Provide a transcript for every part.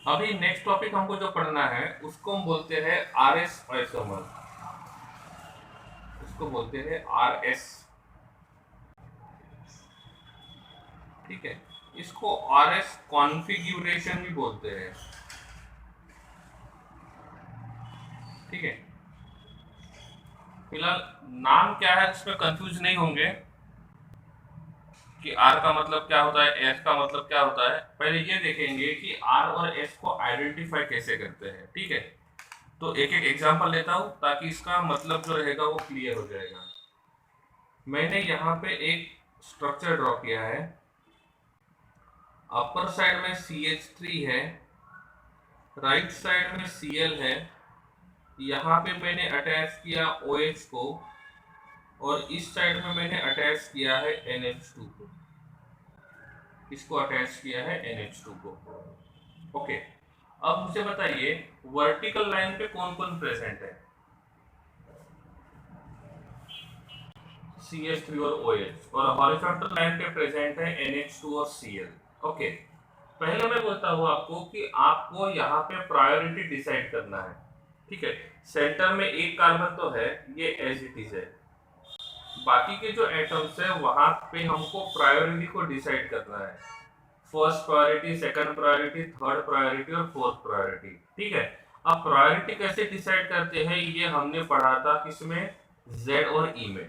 अभी next topic हमको जो पढ़ना है उसको हम बोलते हैं आर एस आइसोमर। उसको बोलते हैं आर एस। ठीक है, इसको आर एस कॉन्फ़िगरेशन भी बोलते हैं। ठीक है, फिलहाल नाम क्या है इसमें कंफ्यूज नहीं होंगे कि आर का मतलब क्या होता है, एस का मतलब क्या होता है। पहले ये देखेंगे कि आर और एस को आइडेंटिफाई कैसे करते हैं। ठीक है, तो एक एक एग्जांपल लेता हूं ताकि इसका मतलब जो रहेगा वो क्लियर हो जाएगा। मैंने यहाँ पे एक स्ट्रक्चर ड्रॉ किया है। अपर साइड में CH3 है, राइट साइड में Cl है, यहाँ पे मैंने अटैच किया OH को, और इस साइड में मैंने अटैच किया है NH2 को। इसको अटैच किया है NH2 को। ओके, अब मुझे बताइए वर्टिकल लाइन पे कौन कौन प्रेजेंट है। CH3 और OH, और हॉरिजॉन्टल लाइन पे प्रेजेंट है NH2 और Cl। ओके, पहले मैं बोलता हूँ आपको कि आपको यहाँ पे प्रायोरिटी डिसाइड करना है। ठीक है, सेंटर में एक कार्बन तो है, ये एज इट इज है। बाकी के जो एटम्स है वहां पे हमको प्रायोरिटी को डिसाइड करना है। First priority, second priority, third priority और फोर्थ प्रायोरिटी। ठीक है, अब प्रायोरिटी कैसे डिसाइड करते हैं ये हमने पढ़ा था किसमें, Z और E में।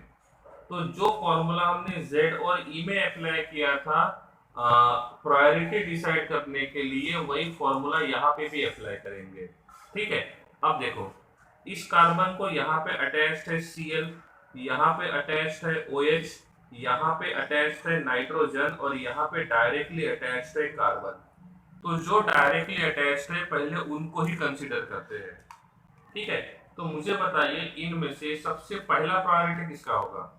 तो जो फॉर्मूला हमने Z और E में अप्लाई किया था प्रायोरिटी डिसाइड करने के लिए, वही फॉर्मूला यहाँ पे भी अप्लाई करेंगे। ठीक है, अब देखो इस कार्बन को यहाँ पे अटैच्ड है Cl, यहाँ पे अटैच्ड है OH, यहाँ पे अटैच्ड है नाइट्रोजन, और यहाँ पे डायरेक्टली अटैच्ड है कार्बन। तो जो डायरेक्टली अटैच्ड है पहले उनको ही कंसीडर करते हैं। ठीक है, तो मुझे बताइए इनमें से सबसे पहला प्रायोरिटी किसका होगा।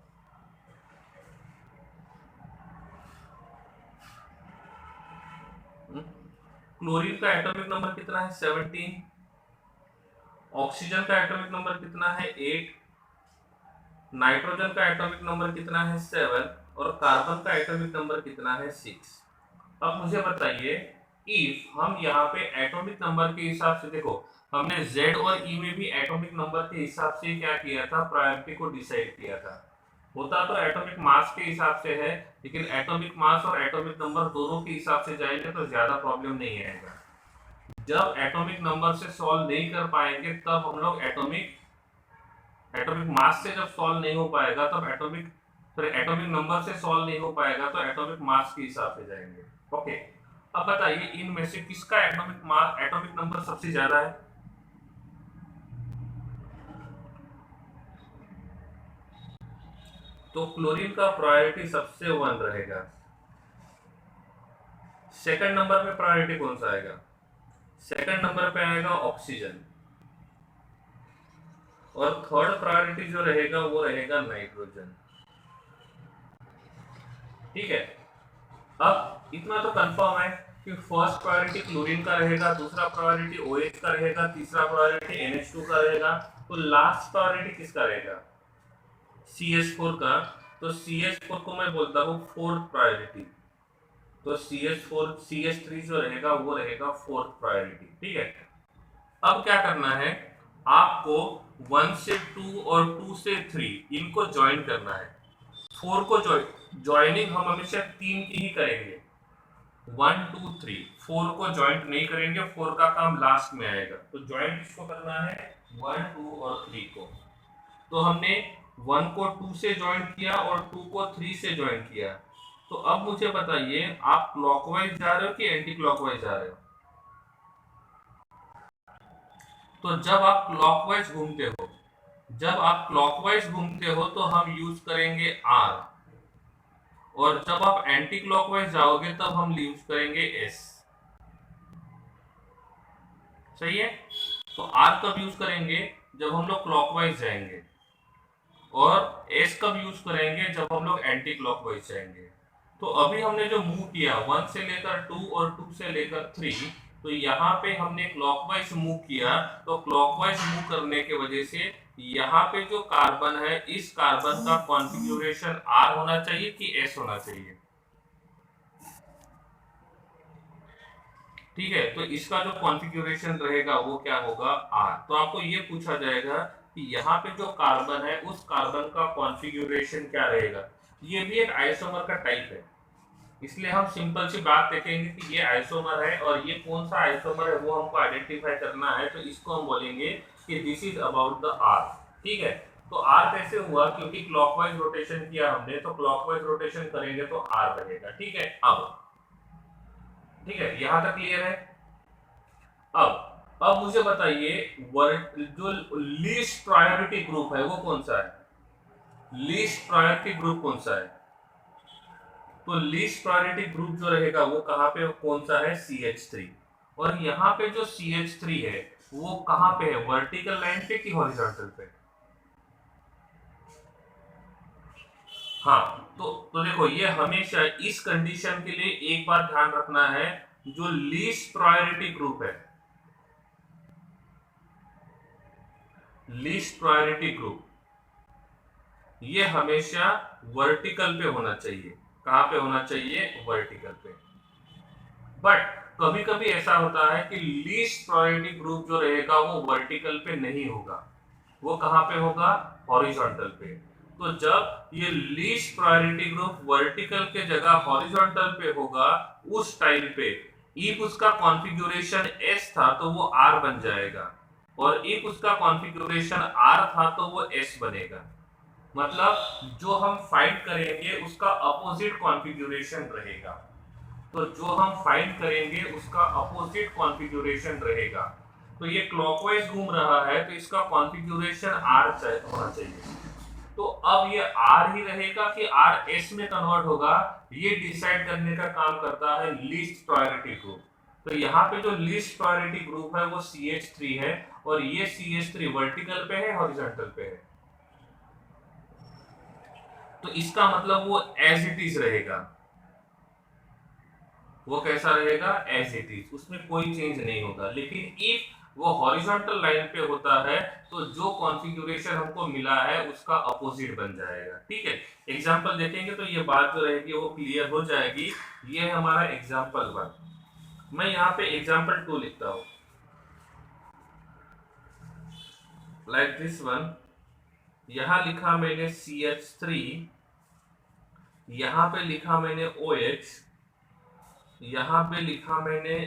क्लोरीन का एटॉमिक नंबर कितना है, 17। ऑक्सीजन का एटॉमिक नंबर कितना है, 8। नाइट्रोजन का एटॉमिक नंबर कितना है, 7। और कार्बन का एटॉमिक नंबर कितना है, 6। अब मुझे बताइए इफ हम यहाँ पे एटॉमिक नंबर के हिसाब से, देखो हमने Z और E में भी एटॉमिक नंबर के हिसाब से क्या किया था, प्रायोरिटी को डिसाइड किया था। होता तो एटॉमिक मास के हिसाब से है, लेकिन एटॉमिक मास और एटॉमिक नंबर दोनों के हिसाब से जाएंगे तो ज्यादा प्रॉब्लम नहीं आएगा। जब एटॉमिक नंबर से सॉल्व नहीं कर पाएंगे तब हम लोग एटॉमिक मास से जब सॉल्व नहीं हो पाएगा तब एटॉमिक नंबर से सॉल्व नहीं हो पाएगा तो एटॉमिक मास के हिसाब से जाएंगे। ओके, अब बताइए इनमें से किसका एटॉमिक नंबर सबसे ज्यादा है। तो क्लोरीन का प्रायोरिटी सबसे 1 रहेगा। सेकंड नंबर पे प्रायोरिटी कौन सा आएगा, सेकंड नंबर पे आएगा ऑक्सीजन। और थर्ड प्रायोरिटी जो रहेगा वो रहेगा नाइट्रोजन। ठीक है, अब इतना तो कंफर्म है कि फर्स्ट प्रायोरिटी क्लोरीन का रहेगा, दूसरा प्रायोरिटी OH का रहेगा, तीसरा प्रायोरिटी NH2 का रहेगा। तो लास्ट प्रायोरिटी किसका रहेगा, CH4 का। तो CH4 को मैं बोलता हूँ फोर्थ प्रायोरिटी। तो CH3 जो रहेगा वो रहेगा फोर्थ प्रायोरिटी। ठीक है, अब क्या करना है, आपको 1 से 2 और 2 से 3 इनको ज्वाइन करना है। 4 को ज्वाइनिंग हम हमेशा 3 की ही करेंगे, 1 2 3। 4 को ज्वाइंट नहीं करेंगे, 4 का काम लास्ट में आएगा। तो ज्वाइंट किसको करना है, 1 2 और 3 को। तो हमने 1 को 2 से ज्वाइंट किया और 2 को 3 से ज्वाइंट किया। तो अब मुझे बताइए आप क्लॉकवाइज जा रहे हो कि एंटी क्लॉकवाइज जा रहे हो। तो जब आप क्लॉकवाइज घूमते हो तो हम यूज करेंगे R, और जब आप एंटी क्लॉकवाइज जाओगे तब हम यूज करेंगे S। सही है, तो R कब यूज करेंगे, जब हम लोग क्लॉकवाइज जाएंगे, और S कब यूज करेंगे, जब हम लोग एंटी क्लॉकवाइज जाएंगे। तो अभी हमने जो मूव किया 1 से लेकर 2 और 2 से लेकर 3, तो यहाँ पे हमने क्लॉकवाइज मूव किया। तो क्लॉकवाइज मूव करने के वजह से यहाँ पे जो कार्बन है, इस कार्बन का कॉन्फ़िगरेशन R होना चाहिए कि S होना चाहिए। ठीक है, तो इसका जो कॉन्फ़िगरेशन रहेगा वो क्या होगा, आर। तो आपको ये पूछा जाएगा कि यहाँ पे जो कार्बन है उस कार्बन का कॉन्फ़िगरेशन क्या रहेगा। ये भी एक आइसोमर का टाइप है, इसलिए हम सिंपल सी बात देखेंगे कि ये आइसोमर है और ये कौन सा आइसोमर है वो हमको आइडेंटिफाई करना है। तो इसको हम बोलेंगे कि this is about the R. ठीक है, तो आर कैसे हुआ, क्योंकि क्लॉकवाइज रोटेशन किया हमने, तो क्लॉकवाइज रोटेशन करेंगे तो आर रहेगा। ठीक है, अब ठीक है, यहां तक क्लियर है। अब मुझे बताइए जो लीस्ट प्रायोरिटी ग्रुप है वो कौन सा है, लीस्ट प्रायोरिटी ग्रुप कौन सा है। तो लीस्ट प्रायोरिटी ग्रुप जो रहेगा वो कहां पे, कौन सा है, CH3। और यहाँ पे जो CH3 है वो कहां पे है, वर्टिकल लाइन पे कि हॉरिजॉन्टल पे। हाँ, तो देखो ये हमेशा इस कंडीशन के लिए एक बात ध्यान रखना है, जो लीस्ट प्रायोरिटी ग्रुप है, लीस्ट प्रायोरिटी ग्रुप ये हमेशा वर्टिकल पे होना चाहिए। कहां पे होना चाहिए, वर्टिकल पे। बट कभी कभी ऐसा होता है कि लीस्ट प्रायोरिटी ग्रुप जो रहेगा वो वर्टिकल पे नहीं होगा, वो कहां पे होगा, हॉरिजॉन्टल पे। तो जब ये लीस्ट प्रायोरिटी ग्रुप वर्टिकल के जगह हॉरिजॉन्टल पे होगा, उस टाइम पे इफ उसका कॉन्फ़िगरेशन S था तो वो R बन जाएगा, और इफ उसका कॉन्फ़िगरेशन R था तो वो S बनेगा। मतलब जो हम फाइंड करेंगे उसका अपोजिट कॉन्फ़िगरेशन रहेगा। तो जो हम फाइंड करेंगे उसका अपोजिट कॉन्फ़िगरेशन रहेगा। तो ये क्लॉकवाइज घूम रहा है तो इसका कॉन्फ़िगरेशन R होना चाहिए। तो अब ये R ही रहेगा कि R S में कन्वर्ट होगा, ये डिसाइड करने का काम करता है लीस्ट प्रायोरिटी ग्रुप। तो यहाँ पे जो लीस्ट प्रायोरिटी ग्रुप है वो CH3 है, और ये CH3 वर्टिकल पे है, हॉरिजॉन्टल पे है। तो इसका मतलब वो एज इट इज रहेगा। वो कैसा रहेगा, एज इट इज, उसमें कोई चेंज नहीं होगा। लेकिन इफ वो हॉरिजॉन्टल लाइन पे होता है तो जो कॉन्फ़िगरेशन हमको मिला है उसका अपोजिट बन जाएगा। ठीक है, एग्जांपल देखेंगे तो ये बात जो रहेगी वो क्लियर हो जाएगी। ये है हमारा एग्जांपल 1। मैं यहाँ पे एग्जांपल 2 लिखता हूँ, लाइक दिस वन। यहाँ लिखा मैंने CH3, यहाँ पे लिखा मैंने OH, यहाँ पे लिखा मैंने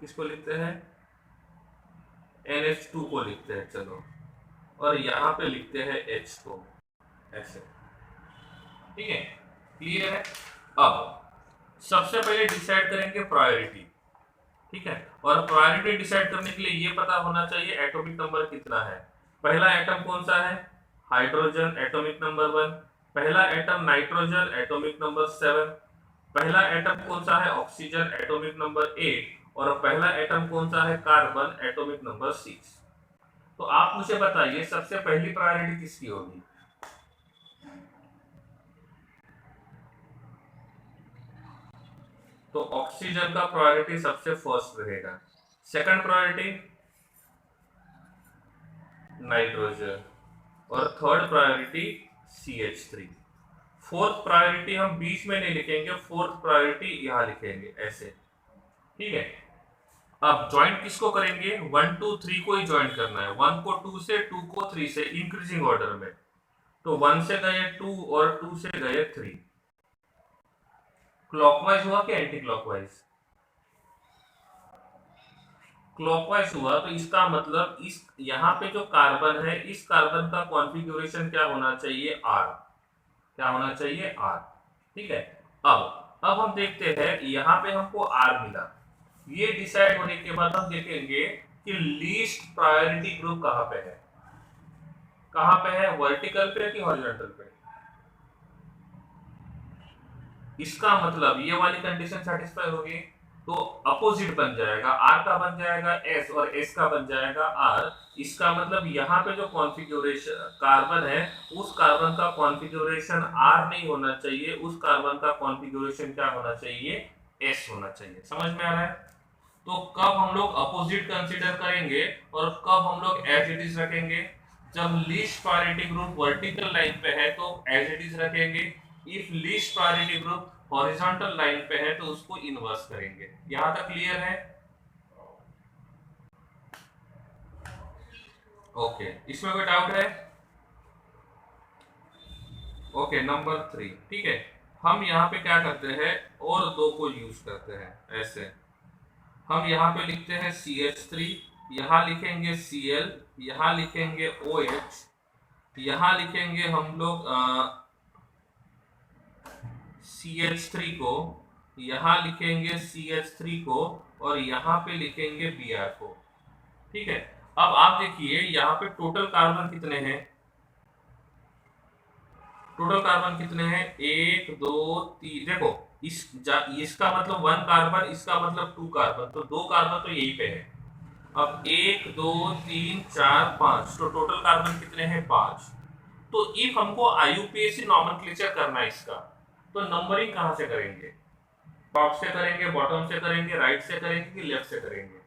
किसको लिखते हैं, NH2 को लिखते हैं, चलो, और यहाँ पे लिखते हैं H को, ऐसे। ठीक है, क्लियर है। अब सबसे पहले डिसाइड करेंगे प्रायोरिटी। ठीक है, और प्रायोरिटी डिसाइड करने के लिए ये पता होना चाहिए एटॉमिक नंबर कितना है। पहला एटम कौन सा है, हाइड्रोजन, एटॉमिक नंबर 1। पहला एटम नाइट्रोजन, एटॉमिक नंबर 7। पहला एटम कौन सा है, ऑक्सीजन, एटॉमिक नंबर 8। और पहला एटम कौन सा है, कार्बन, एटॉमिक नंबर 6। तो आप मुझे बताइए सबसे पहली प्रायोरिटी किसकी होगी। तो ऑक्सीजन का प्रायोरिटी सबसे फर्स्ट रहेगा। सेकंड प्रायोरिटी नाइट्रोजन, और third priority CH3। Fourth priority हम बीच में नहीं लिखेंगे, फोर्थ प्रायोरिटी यहां लिखेंगे, ऐसे। ठीक है, अब ज्वाइंट किसको करेंगे, 1 2 3 को ही ज्वाइंट करना है। 1 को 2 से, 2 को 3 से, इंक्रीजिंग ऑर्डर में। तो 1 से गए 2 और 2 से गए 3। क्लॉकवाइज हुआ कि एंटी क्लॉकवाइज, क्लॉकवाइज हुआ। तो इसका मतलब इस यहाँ पे जो कार्बन है, इस कार्बन का कॉन्फ़िगरेशन क्या होना चाहिए, R। क्या होना चाहिए, R। ठीक है, अब हम देखते हैं यहाँ पे हमको R मिला। ये डिसाइड होने के बाद हम देखेंगे कि लीस्ट प्रायोरिटी ग्रुप कहाँ पे है, कहाँ पे है, वर्टिकल पे कि हॉरिजॉन्टल पे। इसका मतलब ये वाली कंडीशन सेटिस्फाई होगी तो अपोजिट बन जाएगा, R का बन जाएगा S और S का बन जाएगा R। इसका मतलब यहाँ पे जो कॉन्फ़िगरेशन कार्बन है उस कार्बन का कॉन्फ़िगरेशन R नहीं होना चाहिए, उस कार्बन का कॉन्फ़िगरेशन क्या होना चाहिए, S होना चाहिए। समझ में आ रहा है। तो कब हम लोग अपोजिट कंसीडर करेंगे और कब हम लोग एज इट इज रखेंगे, जब least priority group vertical line पे है तो एज इट इज रखेंगे, if least priority group horizontal line पे है तो उसको इनवर्स करेंगे। यहां तक क्लियर है? ओके, इसमें कोई डाउट है? ओके, नंबर 3, ठीक है। हम यहाँ पे क्या करते हैं, और दो को यूज करते हैं। ऐसे हम यहाँ पे लिखते हैं CH3, यहाँ लिखेंगे Cl, यहाँ लिखेंगे OH, यहाँ लिखेंगे हम लोग CH3 को, यहाँ लिखेंगे CH3 को, और यहाँ पे लिखेंगे Br को। ठीक है, अब आप देखिए यहाँ पे टोटल कार्बन कितने हैं? टोटल कार्बन कितने हैं? 1 2 3। देखो इसका मतलब 1 कार्बन, इसका मतलब 2 कार्बन, तो 2 कार्बन तो यही पे है। अब 1 2 3 4 5, तो टोटल कार्बन कितने हैं? 5। तो इफ हमको IUPAC नॉमेनक्लेचर करना है इसका, तो नंबरिंग कहां से करेंगे? टॉप से करेंगे, बॉटम से करेंगे, राइट से करेंगे कि लेफ्ट से करेंगे?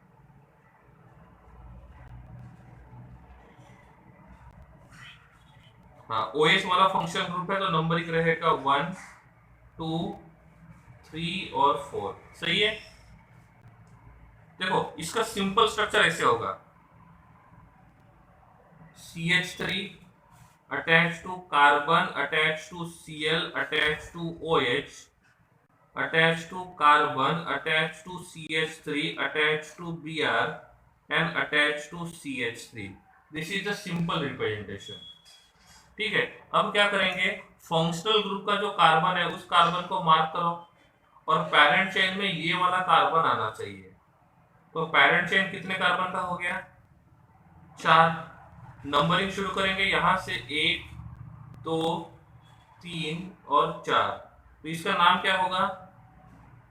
हाँ, OH वाला फंक्शन ग्रुप है तो नंबरिंग रहेगा 1 2 3 और 4। सही है। देखो इसका सिंपल स्ट्रक्चर ऐसे होगा, CH3 attached to carbon attached to Cl attached to OH attached to carbon attached to CH3 attached to Br and attached to CH3. This is the simple representation. ठीक है, अब क्या करेंगे, फंक्शनल ग्रुप का जो carbon है उस carbon को मार्क करो, और पेरेंट चेन में ये वाला कार्बन आना चाहिए। तो पेरेंट चेन कितने कार्बन का हो गया? 4। नंबरिंग शुरू करेंगे यहां से 1 2 3 और 4। तो इसका नाम क्या होगा?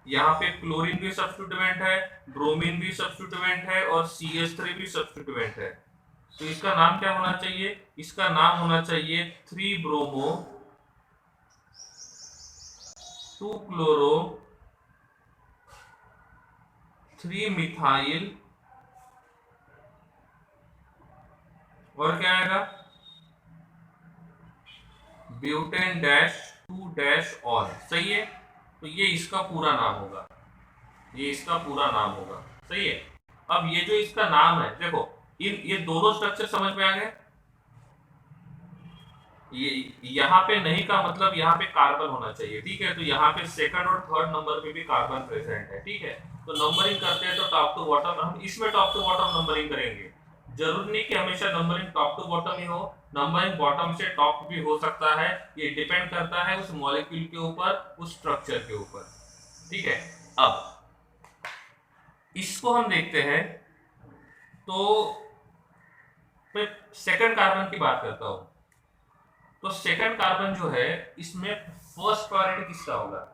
यहाँ पे क्लोरीन भी सब्स्टिट्यूएंट है, ब्रोमीन भी सब्स्टिट्यूएंट है, और CH3 भी सब्स्टिट्यूएंट है। तो इसका नाम क्या होना चाहिए? इसका नाम होना चाहिए 3 ब्रोमो 2 क्लोरो 3 मिथाइल, और क्या आएगा? Butane dash 2 dash all. सही है। तो ये इसका पूरा नाम होगा, ये इसका पूरा नाम होगा। सही है। अब ये जो इसका नाम है, देखो ये दोनों स्ट्रक्चर समझ में आ गए। ये यहाँ पे नहीं का मतलब यहाँ पे कार्बन होना चाहिए। ठीक है, तो यहाँ पे सेकंड और थर्ड नंबर पे भी कार्बन प्रेजेंट है। ठीक है, तो नंबरिंग करते हैं तो टॉप टू बॉटम, हम इसमें टॉप टू बॉटम नंबरिंग करेंगे। जरूर नहीं कि हमेशा नंबरिंग टॉप टू बॉटम ही हो, नंबरिंग बॉटम से टॉप भी हो सकता है। ये डिपेंड करता है उस मॉलिक्यूल के ऊपर, उस स्ट्रक्चर के ऊपर। ठीक है, अब इसको हम देखते हैं। तो मैं सेकंड कार्बन की बात करता हूं। तो सेकंड कार्बन जो है, इसमें फर्स्ट प्रायोरिटी किसका होगा?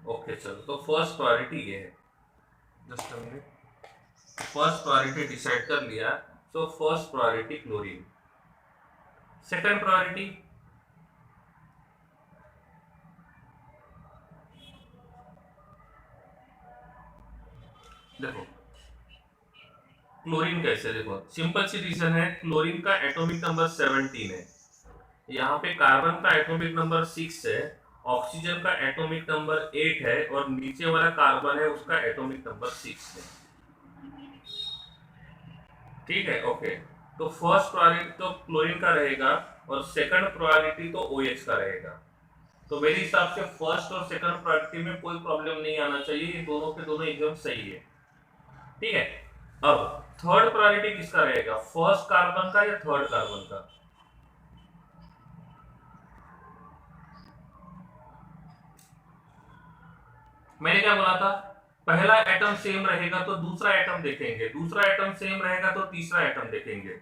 ओके चलो, तो फर्स्ट प्रायोरिटी ये है। Just a minute, first priority decide कर लिया, तो first priority chlorine. Second priority देखो क्लोरीन कैसे, देखो सिंपल सी रीजन है, क्लोरीन का एटॉमिक नंबर 17 है, यहाँ पे कार्बन का एटॉमिक नंबर 6 है, ऑक्सीजन का एटॉमिक नंबर 8 है, और नीचे वाला कार्बन है उसका एटॉमिक नंबर 6 है। ठीक है, ओके। तो फर्स्ट प्रायोरिटी तो क्लोरीन का रहेगा, और सेकंड प्रायोरिटी तो OH का रहेगा। तो मेरे हिसाब से फर्स्ट और सेकंड प्रायोरिटी में कोई प्रॉब्लम नहीं आना चाहिए, ये दोनों के दोनों एकदम सही है। ठीक है, अब थर्ड प्रायोरिटी किसका रहेगा? फर्स्ट कार्बन का या थर्ड कार्बन का? मैंने क्या बोला था? पहला एटम सेम रहेगा तो दूसरा एटम देखेंगे, दूसरा एटम सेम रहेगा तो तीसरा एटम देखेंगे।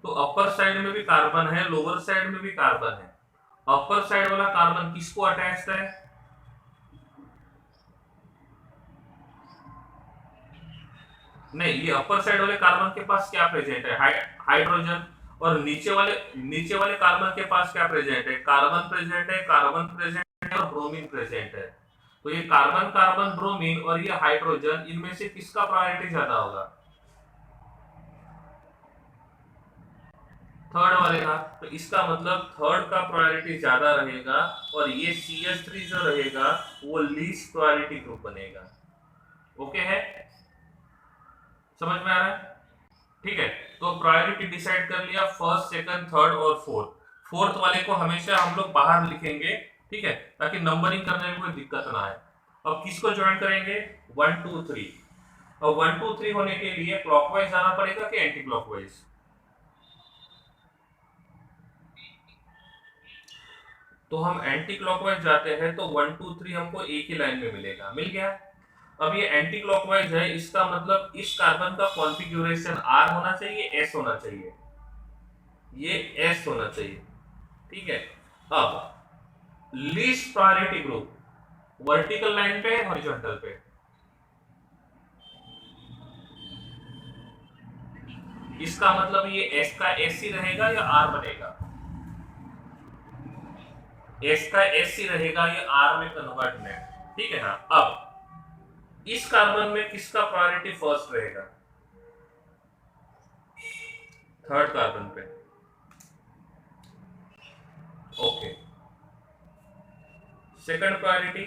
तो अपर साइड में भी कार्बन है, लोअर साइड में भी कार्बन है। अपर साइड वाला कार्बन किसको अटैच्ड है? नहीं, ये अपर साइड वाले कार्बन के पास क्या प्रेजेंट है? हाइड्रोजन। और नीचे वाले कार्बन के पास क्या प्रेजेंट है? कार्बन प्रेजेंट है, कार्बन प्रेजेंट है, और ब्रोमीन प्रेजेंट है। तो ये कार्बन कार्बन ब्रोमीन और ये हाइड्रोजन, इनमें से किसका प्रायोरिटी ज्यादा होगा? थर्ड वाले का, तो इसका मतलब थर्ड का प्रायोरिटी ज्यादा रहेगा और ये CH3 जो रहेगा वो लीस्ट प्रायोरिटी ग्रुप बनेगा। ओके है, समझ में आ रहा है? ठीक है, तो प्रायोरिटी डिसाइड कर लिया, फर्स्ट सेकंड थर्ड और फोर्थ। फोर्थ वाले को हमेशा हम लोग बाहर लिखेंगे, ठीक है, ताकि नंबरिंग करने में कोई दिक्कत ना आए। अब किसको ज्वाइन करेंगे? 1 2 3। अब 1 2 3 होने के लिए क्लॉकवाइज जाना पड़ेगा कि एंटी क्लॉकवाइज? तो हम एंटी क्लॉकवाइज जाते हैं तो 1 2 3 हमको एक ही लाइन में मिलेगा, मिल गया। अब ये एंटी क्लॉकवाइज है, इसका मतलब इस कार्बन का कॉन्फ़िगरेशन R होना चाहिए, S होना चाहिए, ये S होना चाहिए, ठीक है। अब least priority group vertical line पे है हॉरिजॉन्टल पे? इसका मतलब ये S का S ही रहेगा या R बनेगा? S का S ही रहेगा, ये R में कन्वर्ट में, ठीक है ना। अब इस कार्बन में किसका प्रायोरिटी फर्स्ट रहेगा? थर्ड कार्बन पे, ओके। सेकंड प्रायोरिटी,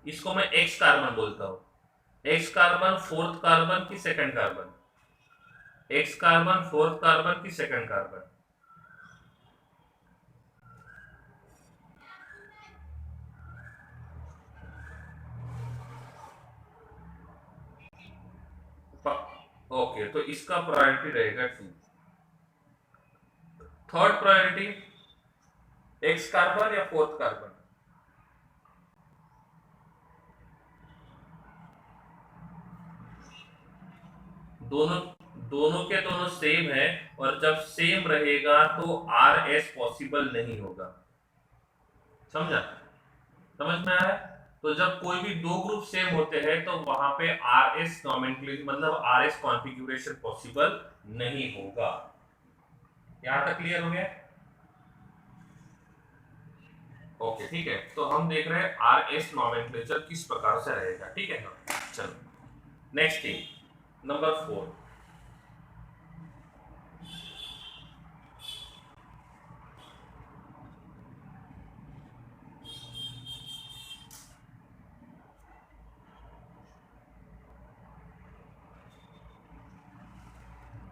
इसको मैं एक्स कार्बन बोलता हूं। एक्स कार्बन फोर्थ कार्बन की second carbon? X carbon fourth carbon की सेकंड कार्बन? ओके, तो इसका प्रायोरिटी रहेगा 2। थर्ड प्रायोरिटी एक्स कार्बन या फोर्थ कार्बन? दोनों दोनों के दोनों सेम है, और जब सेम रहेगा तो RS पॉसिबल नहीं होगा, समझा? समझ में आया? तो जब कोई भी दो ग्रुप सेम होते हैं तो वहां पे RS नॉमेनक्लेचर मतलब RS कॉन्फ़िगरेशन पॉसिबल नहीं होगा। यहां तक क्लियर हो गया? ओके, ठीक है, तो हम देख रहे हैं RS नॉमेनक्लेचर किस प्रकार से रहेगा, ठीक है ना। चलो नेक्स्ट थिंग, नंबर 4।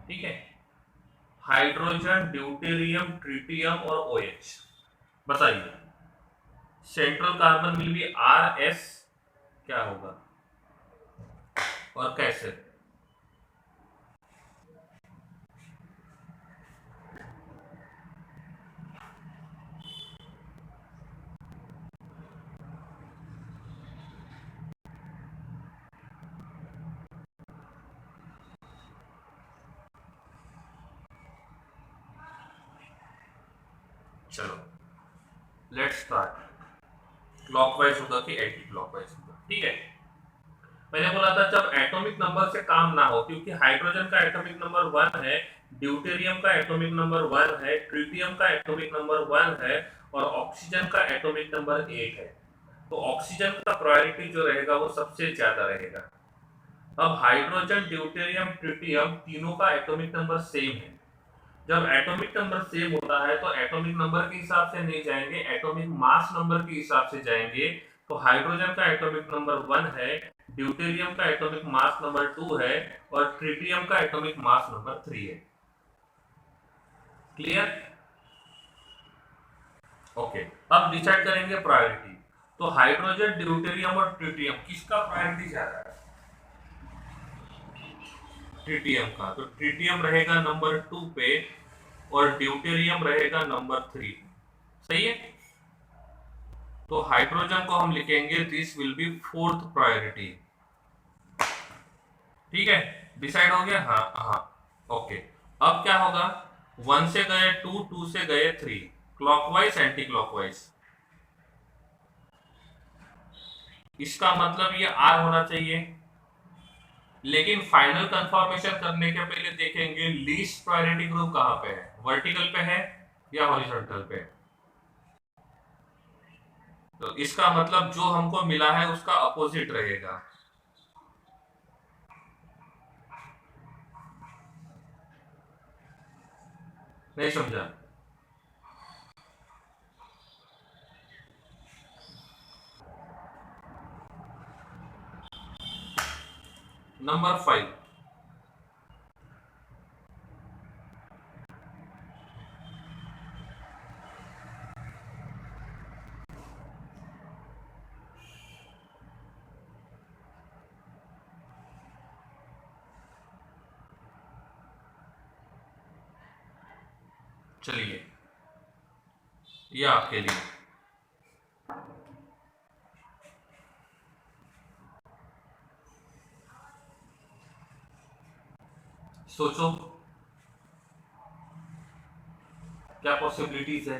ठीक है, हाइड्रोजन, ड्यूटेरियम, ट्रिटियम और OH। बताइए central carbon will be RS, क्या होगा और कैसे? चलो लेट्स स्टार्ट। क्लॉकवाइज होगा कि एंटी क्लॉकवाइज होगा? ठीक है, मैंने बोला था जब एटॉमिक नंबर से काम ना हो, क्योंकि हाइड्रोजन का एटॉमिक नंबर 1 है, ड्यूटेरियम का एटॉमिक नंबर 1 है, ट्रिटियम का एटॉमिक नंबर 1 है, और ऑक्सीजन का एटॉमिक नंबर 8 है, तो ऑक्सीजन का प्रायोरिटी जो रहेगा वो सबसे ज्यादा रहेगा। अब हाइड्रोजन, ड्यूटेरियम, ट्रिटियम तीनों का एटॉमिक नंबर सेम है। जब एटॉमिक नंबर सेम होता है तो एटॉमिक नंबर के हिसाब से नहीं जाएंगे, एटॉमिक मास नंबर के हिसाब से जाएंगे। तो हाइड्रोजन का एटॉमिक नंबर 1 है, ड्यूटेरियम का एटॉमिक मास नंबर 2 है, और ट्रिटियम का एटॉमिक मास नंबर 3 है। क्लियर? ओके, अब डिसाइड करेंगे प्रायोरिटी। तो हाइड्रोजन, ड्यूटेरियम और ट्रिटियम किसका प्रायोरिटी ज्यादा है? ट्रिटियम का, तो ट्रिटियम रहेगा नंबर 2 पे और ड्यूटेरियम रहेगा नंबर 3। सही है, तो हाइड्रोजन को हम लिखेंगे this will be fourth priority. ठीक है, डिसाइड हो गया? हाँ हाँ, ओके। अब क्या होगा? 1 से गए 2, 2 से गए 3, क्लॉकवाइज एंटी क्लॉकवाइज। इसका मतलब ये R होना चाहिए, लेकिन फाइनल कंफर्मेशन करने के पहले देखेंगे लीस्ट प्रायोरिटी ग्रुप कहां पे है, वर्टिकल पे है या हॉरिजॉन्टल पे। तो इसका मतलब जो हमको मिला है उसका अपोजिट रहेगा। नहीं समझा? नंबर 5, चलिए ये आपके लिए। सोचो क्या पॉसिबिलिटीज है।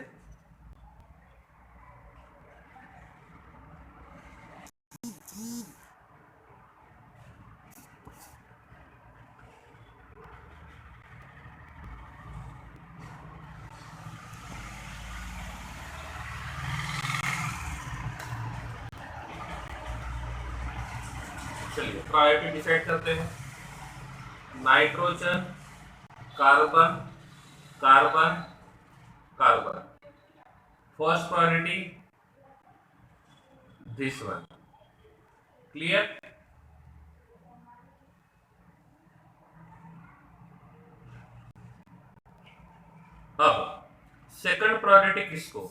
चलिए प्रायोरिटी डिसाइड करते हैं। Nitrogen, carbon, carbon, carbon. First priority this one. Clear? अब सेकंड प्रायोरिटी किसको?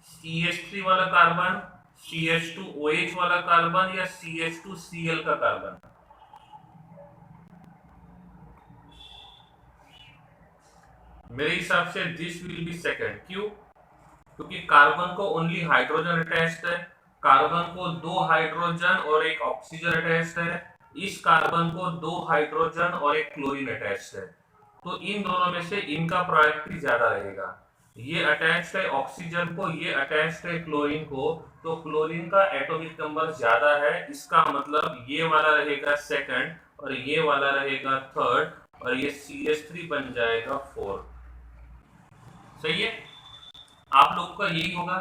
CH3 वाला कार्बन, CH2OH वाला कार्बन या CH2Cl का कार्बन? मेरे हिसाब से दिस विल बी सेकंड। क्यों? क्योंकि कार्बन को ओनली हाइड्रोजन अटैच्ड है, कार्बन को 2 हाइड्रोजन और 1 ऑक्सीजन अटैच्ड है, इस कार्बन को 2 हाइड्रोजन और 1 क्लोरीन अटैच्ड है। तो इन दोनों में से इनका प्रायोरिटी ज्यादा रहेगा। ये अटैच्ड है ऑक्सीजन को, ये अटैच्ड है क्लोरीन को, तो क्लोरीन का एटॉमिक नंबर ज्यादा है। इसका मतलब ये वाला रहेगा सेकंड और ये वाला रहेगा थर्ड और ये CH3 बन जाएगा फोर्थ। सही है? आप लोग का यही होगा।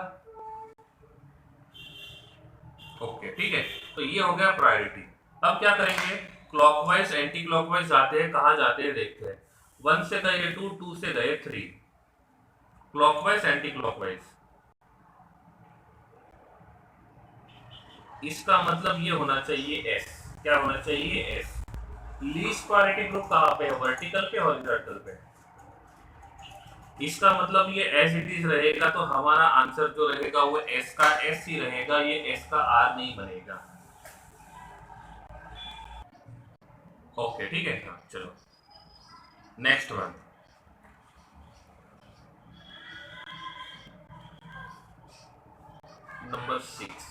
ओके ठीक है, तो ये हो गया प्रायोरिटी। अब क्या करेंगे? क्लॉकवाइज एंटी क्लॉकवाइज जाते हैं। कहाँ जाते हैं देखते हैं। 1 से गए 2, 2 से गए 3। क्लॉकवाइज एंटी क्लॉकवाइज, इसका मतलब ये होना चाहिए S। क्या होना चाहिए? S। लीस्ट प्रायोरिटी ग्रुप कहाँ पे है? वर्टिकल पे, हॉरिजॉन्टल पे? इसका मतलब ये एज इट इज रहेगा, तो हमारा आंसर जो रहेगा वो S का S ही रहेगा, ये S का R नहीं बनेगा। ओके ठीक है। हाँ चलो next one. Number 6।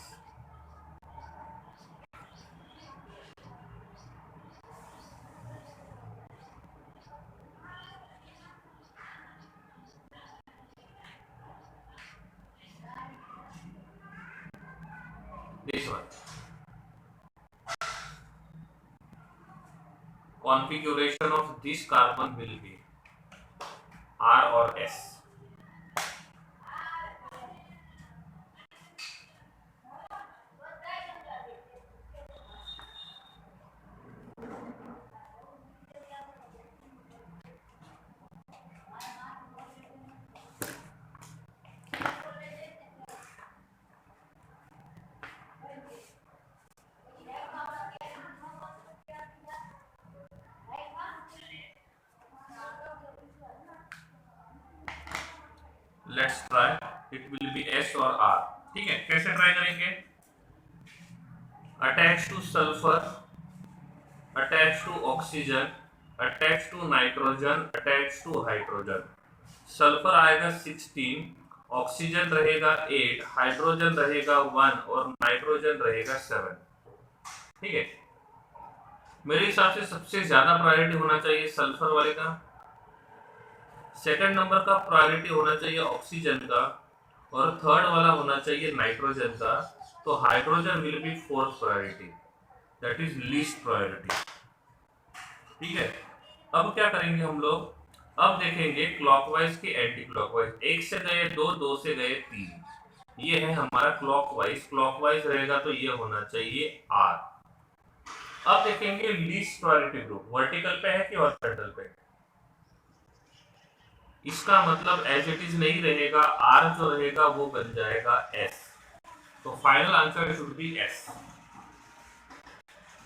This one. configuration of this carbon will be R or S? Let's try. It will be S और R। ठीक है, कैसे ट्राई करेंगे? Attach to sulphur, attach to oxygen, attach to nitrogen, attach to hydrogen. Sulphur आएगा 16, oxygen रहेगा 8, hydrogen रहेगा 1 और nitrogen रहेगा 7। ठीक है, मेरे हिसाब से सबसे ज्यादा प्रायोरिटी होना चाहिए सल्फर वाले का, सेकंड नंबर का प्रायोरिटी होना चाहिए ऑक्सीजन का और थर्ड वाला होना चाहिए नाइट्रोजन का। तो hydrogen will be fourth priority, that is least priority. ठीक है, अब क्या करेंगे हम लोग? अब देखेंगे क्लॉकवाइज की एंटी क्लॉकवाइज। 1 से गए 2, 2 से गए 3। ये है हमारा क्लॉकवाइज। क्लॉकवाइज रहेगा तो ये होना चाहिए R। अब देखेंगे लीस्ट प्रायोरिटी ग्रुप वर्टिकल पे है कि हॉरिजॉन्टल पे? इसका मतलब एज इट इज नहीं रहेगा, आर जो रहेगा वो बन जाएगा एस। तो final answer should be S,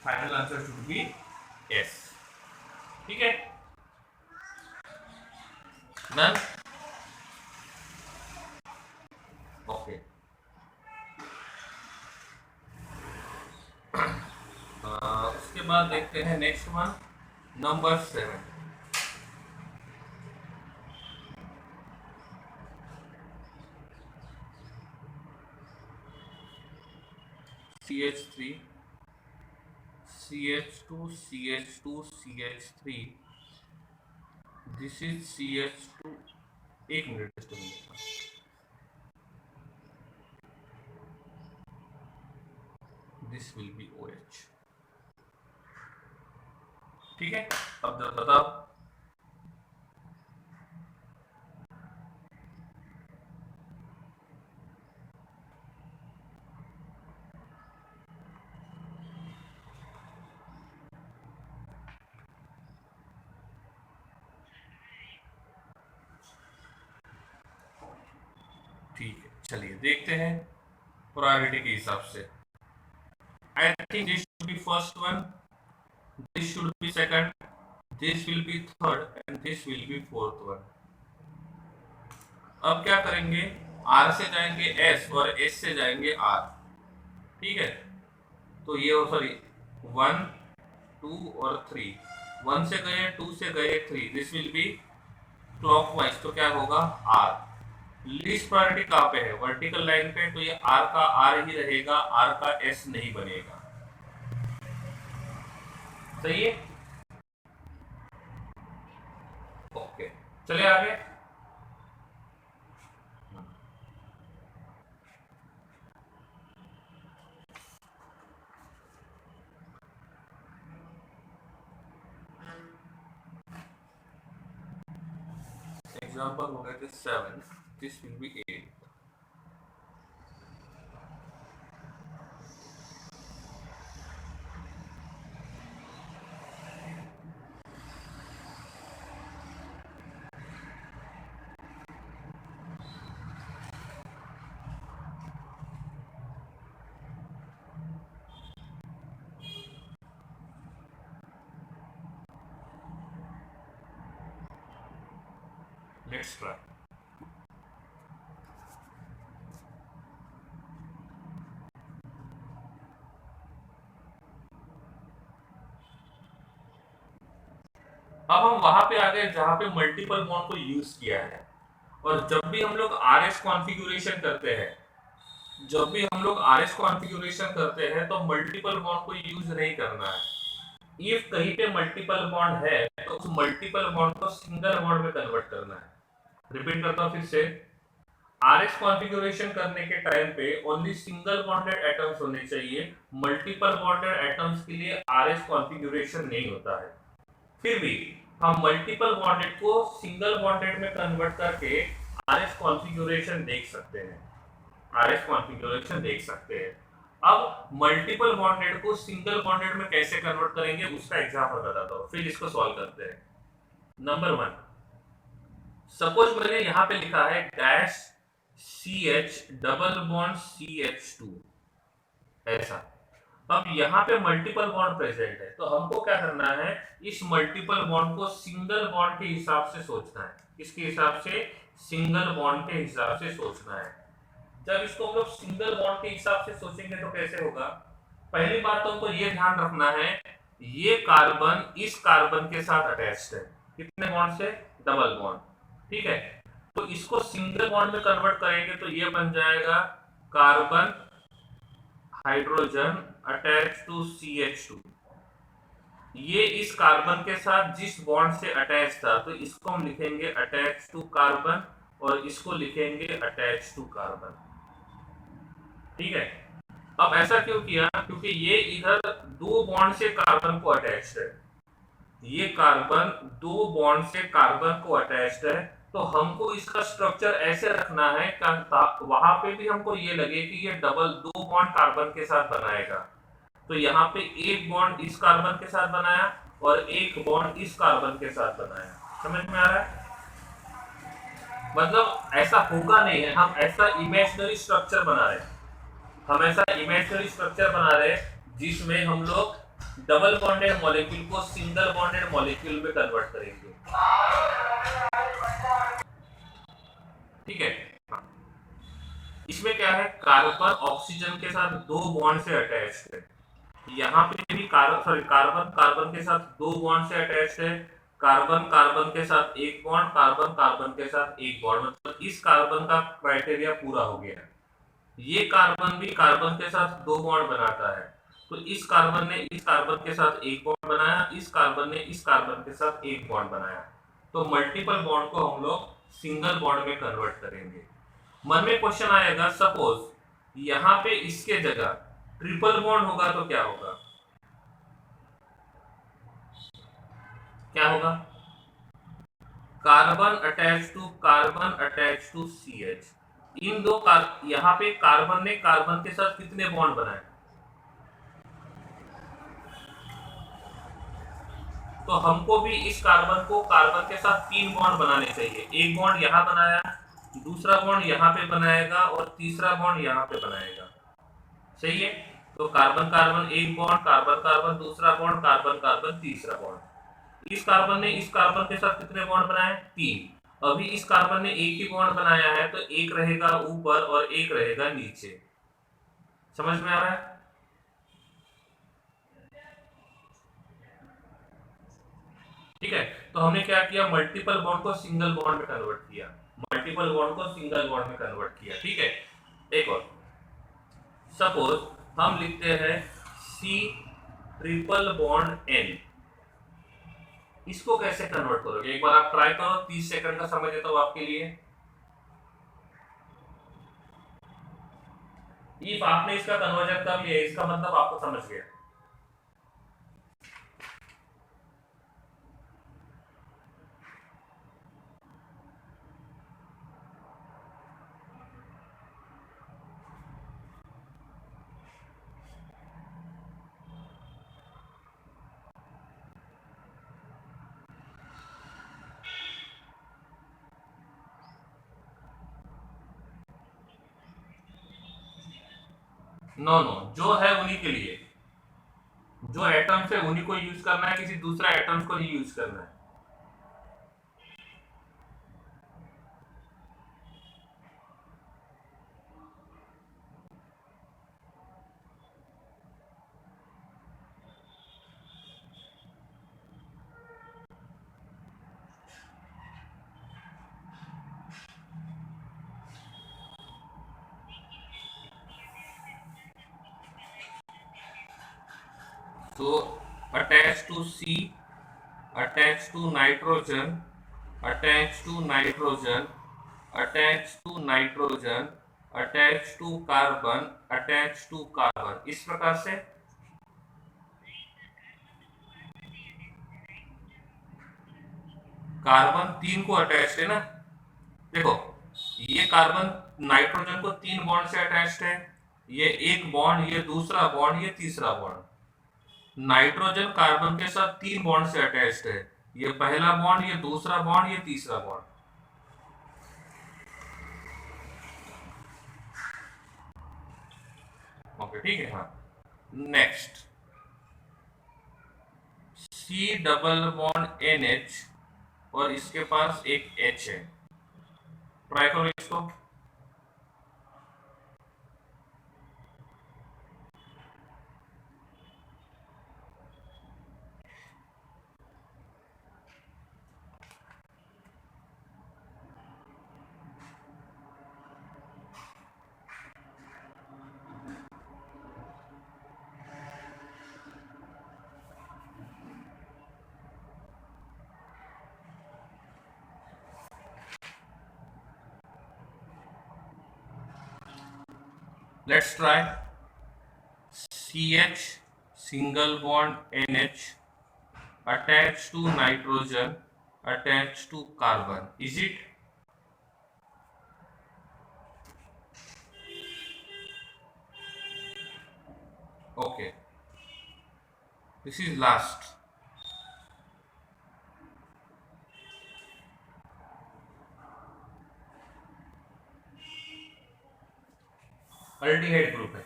final answer should be S. ठीक है नन, ओके। उसके बाद देखते हैं next one, number 7। CH3 CH2 CH2 CH3, this is CH2। एक minute, this will be OH। ठीक है, अब बताओ। ठीक है, चलिए देखते हैं प्रायोरिटी के हिसाब से। I think this should be first one, this should be second, this will be third and this will be fourth one. अब क्या करेंगे, आर से जाएंगे एस और एस से जाएंगे आर। ठीक है, तो ये सॉरी 1 2 और 3, 1 से गए 2 से गए 3, दिस विल बी क्लॉकवाइज, तो क्या होगा आर। लीस्ट प्रायोरिटी कहाँ पे है, वर्टिकल लाइन पे, तो ये आर का आर ही रहेगा, आर का एस नहीं बनेगा। सही है, ओके। चलिए आगे। एग्जाम्पल हो गए थे 7, this will be 8। Let's try. अब हम वहां पे आ गए जहां पे मल्टीपल बॉन्ड को यूज किया है। और जब भी हम लोग आरएस कॉन्फ़िगरेशन करते हैं, जब भी हम लोग आरएस कॉन्फ़िगरेशन करते हैं तो मल्टीपल बॉन्ड को यूज नहीं करना है। इफ कहीं पे मल्टीपल बॉन्ड है तो उस मल्टीपल बॉन्ड को सिंगल बॉन्ड में कन्वर्ट करना है। रिपीट करता हूं फिर से, आरएस कॉन्फ़िगरेशन करने के टाइम पे ओनली सिंगल बॉन्डेड एटम्स होने चाहिए। मल्टीपल बॉन्डेड एटम्स के लिए आरएस कॉन्फ़िगरेशन नहीं होता है। फिर भी हम मल्टीपल बॉन्डेड को सिंगल बॉन्डेड में कन्वर्ट करके आरएस कॉन्फ़िगरेशन देख सकते हैं, आरएस कॉन्फ़िगरेशन देख सकते हैं। अब मल्टीपल बॉन्डेड को सिंगल बॉन्डेड में कैसे कन्वर्ट करेंगे उसका एग्जांपल बताता हूं, फिर इसको सॉल्व करते हैं। नंबर 1, सपोज मैंने यहां पे लिखा है dash CH double bond CH2 ऐसा। अब यहाँ पे मल्टीपल बॉन्ड प्रेजेंट है, तो हमको क्या करना है, इस मल्टीपल बॉन्ड को सिंगल बॉन्ड के हिसाब से सोचना है। किसके हिसाब से, सिंगल बॉन्ड के हिसाब से सोचना है। जब इसको हम लोग सिंगल बॉन्ड के हिसाब से सोचेंगे तो कैसे होगा, पहली बात तो हमको ये ध्यान रखना है, ये कार्बन इस कार्बन के साथ अटैच्ड है, कितने बॉन्ड से, डबल बॉन्ड। ठीक है, तो इसको सिंगल बॉन्ड में कन्वर्ट करेंगे तो ये बन जाएगा carbon hydrogen attach to CH2। ये इस कार्बन के साथ जिस बॉन्ड से अटैच था तो इसको हम लिखेंगे अटैच टू कार्बन और इसको लिखेंगे अटैच टू कार्बन। ठीक है, अब ऐसा क्यों किया, क्योंकि ये इधर दो बॉन्ड से कार्बन को अटैच्ड है, ये कार्बन दो बॉन्ड से कार्बन को अटैच्ड है, तो हमको इसका स्ट्रक्चर ऐसे रखना है वहां पे भी हमको ये लगे कि ये डबल दो बॉन्ड कार्बन के साथ बनाएगा। तो यहाँ पे एक बॉन्ड इस कार्बन के साथ बनाया और एक बॉन्ड इस कार्बन के साथ बनाया। समझ में आ रहा है, मतलब ऐसा होगा नहीं है, हम ऐसा इमेजिनरी स्ट्रक्चर बना रहे हैं, हम ऐसा इमेजिनरी स्ट्रक्चर बना रहे हैं जिसमें हम लोग डबल बॉन्डेड मॉलिक्यूल को सिंगल बॉन्डेड मॉलिक्यूल में कन्वर्ट करेंगे। ठीक है। हाँ। इसमें क्या है, कार्बन ऑक्सीजन के साथ दो बॉन्ड से अटैच्ड है, यहाँ पे भी कार्बन कार्बन के साथ दो बॉन्ड से अटैच्ड है, कार्बन कार्बन के साथ एक बॉन्ड, कार्बन कार्बन के साथ एक बॉन्ड, मतलब इस कार्बन का क्राइटेरिया पूरा हो गया है। ये कार्बन भी कार्बन के साथ दो बॉन्ड बनाता है, तो इस कार्बन ने इस कार्बन के साथ एक बॉन्ड बनाया, इस कार्बन ने इस कार्बन के साथ एक बॉन्ड बनाया, तो मल्टीपल बॉन्ड को हम लोग सिंगल बॉन्ड में कन्वर्ट करेंगे। मन में क्वेश्चन आएगा, सपोज यहाँ पे इसके जगह ट्रिपल बॉन्ड होगा तो क्या होगा, क्या होगा, कार्बन अटैच टू CH। इन दो यहाँ पे कार्बन ने कार्बन के साथ कितने बॉन्ड बनाए, तो हमको भी इस कार्बन को कार्बन के साथ तीन बॉन्ड बनाने चाहिए। एक बॉन्ड यहाँ बनाया, दूसरा बॉन्ड यहाँ पे बनाएगा और तीसरा बॉन्ड यहाँ पे बनाएगा। सही है। तो कार्बन कार्बन एक बॉन्ड, कार्बन कार्बन दूसरा बॉन्ड, कार्बन कार्बन तीसरा बॉन्ड। इस कार्बन ने इस कार्बन के साथ कितने बॉन्ड बनाए, तीन। अभी इस कार्बन ने एक ही बॉन्ड बनाया है, तो एक रहेगा ऊपर और एक रहेगा नीचे। समझ में आ रहा है। ठीक है। तो हमने क्या किया, मल्टीपल बॉन्ड को सिंगल बॉन्ड में कन्वर्ट किया, मल्टीपल बॉन्ड को सिंगल बॉन्ड में कन्वर्ट किया। ठीक है। एक और, सपोज हम लिखते हैं C ट्रिपल बॉन्ड N। इसको कैसे कन्वर्ट करोगे, एक बार आप ट्राई करो, 30 सेकंड का समय देता हूं आपके लिए। इफ आपने इसका कन्वर्जन कर लिया, इसका मतलब आपको समझ गया। नो नो, जो है उन्हीं के लिए, जो एटम्स है उन्हीं को यूज करना है, किसी दूसरा एटम्स को नहीं यूज करना है। तो attach to C, attach to nitrogen, attach to nitrogen, attach to nitrogen, attach to carbon, attach to carbon, इस प्रकार से। कार्बन तीन को अटैच है ना, देखो ये कार्बन नाइट्रोजन को तीन बॉन्ड से अटैच्ड है, ये एक बॉन्ड, ये दूसरा बॉन्ड, ये तीसरा बॉन्ड। नाइट्रोजन कार्बन के साथ तीन बॉन्ड से अटैच्ड है, ये पहला बॉन्ड, ये दूसरा बॉन्ड, ये तीसरा बॉन्ड। ओके ठीक है। हाँ, next C double bond NH और इसके पास एक H है, ट्राई करो इसको। Let's try. CH single bond NH attached to nitrogen attached to carbon, is it? Okay, this is last. Aldehyde group है।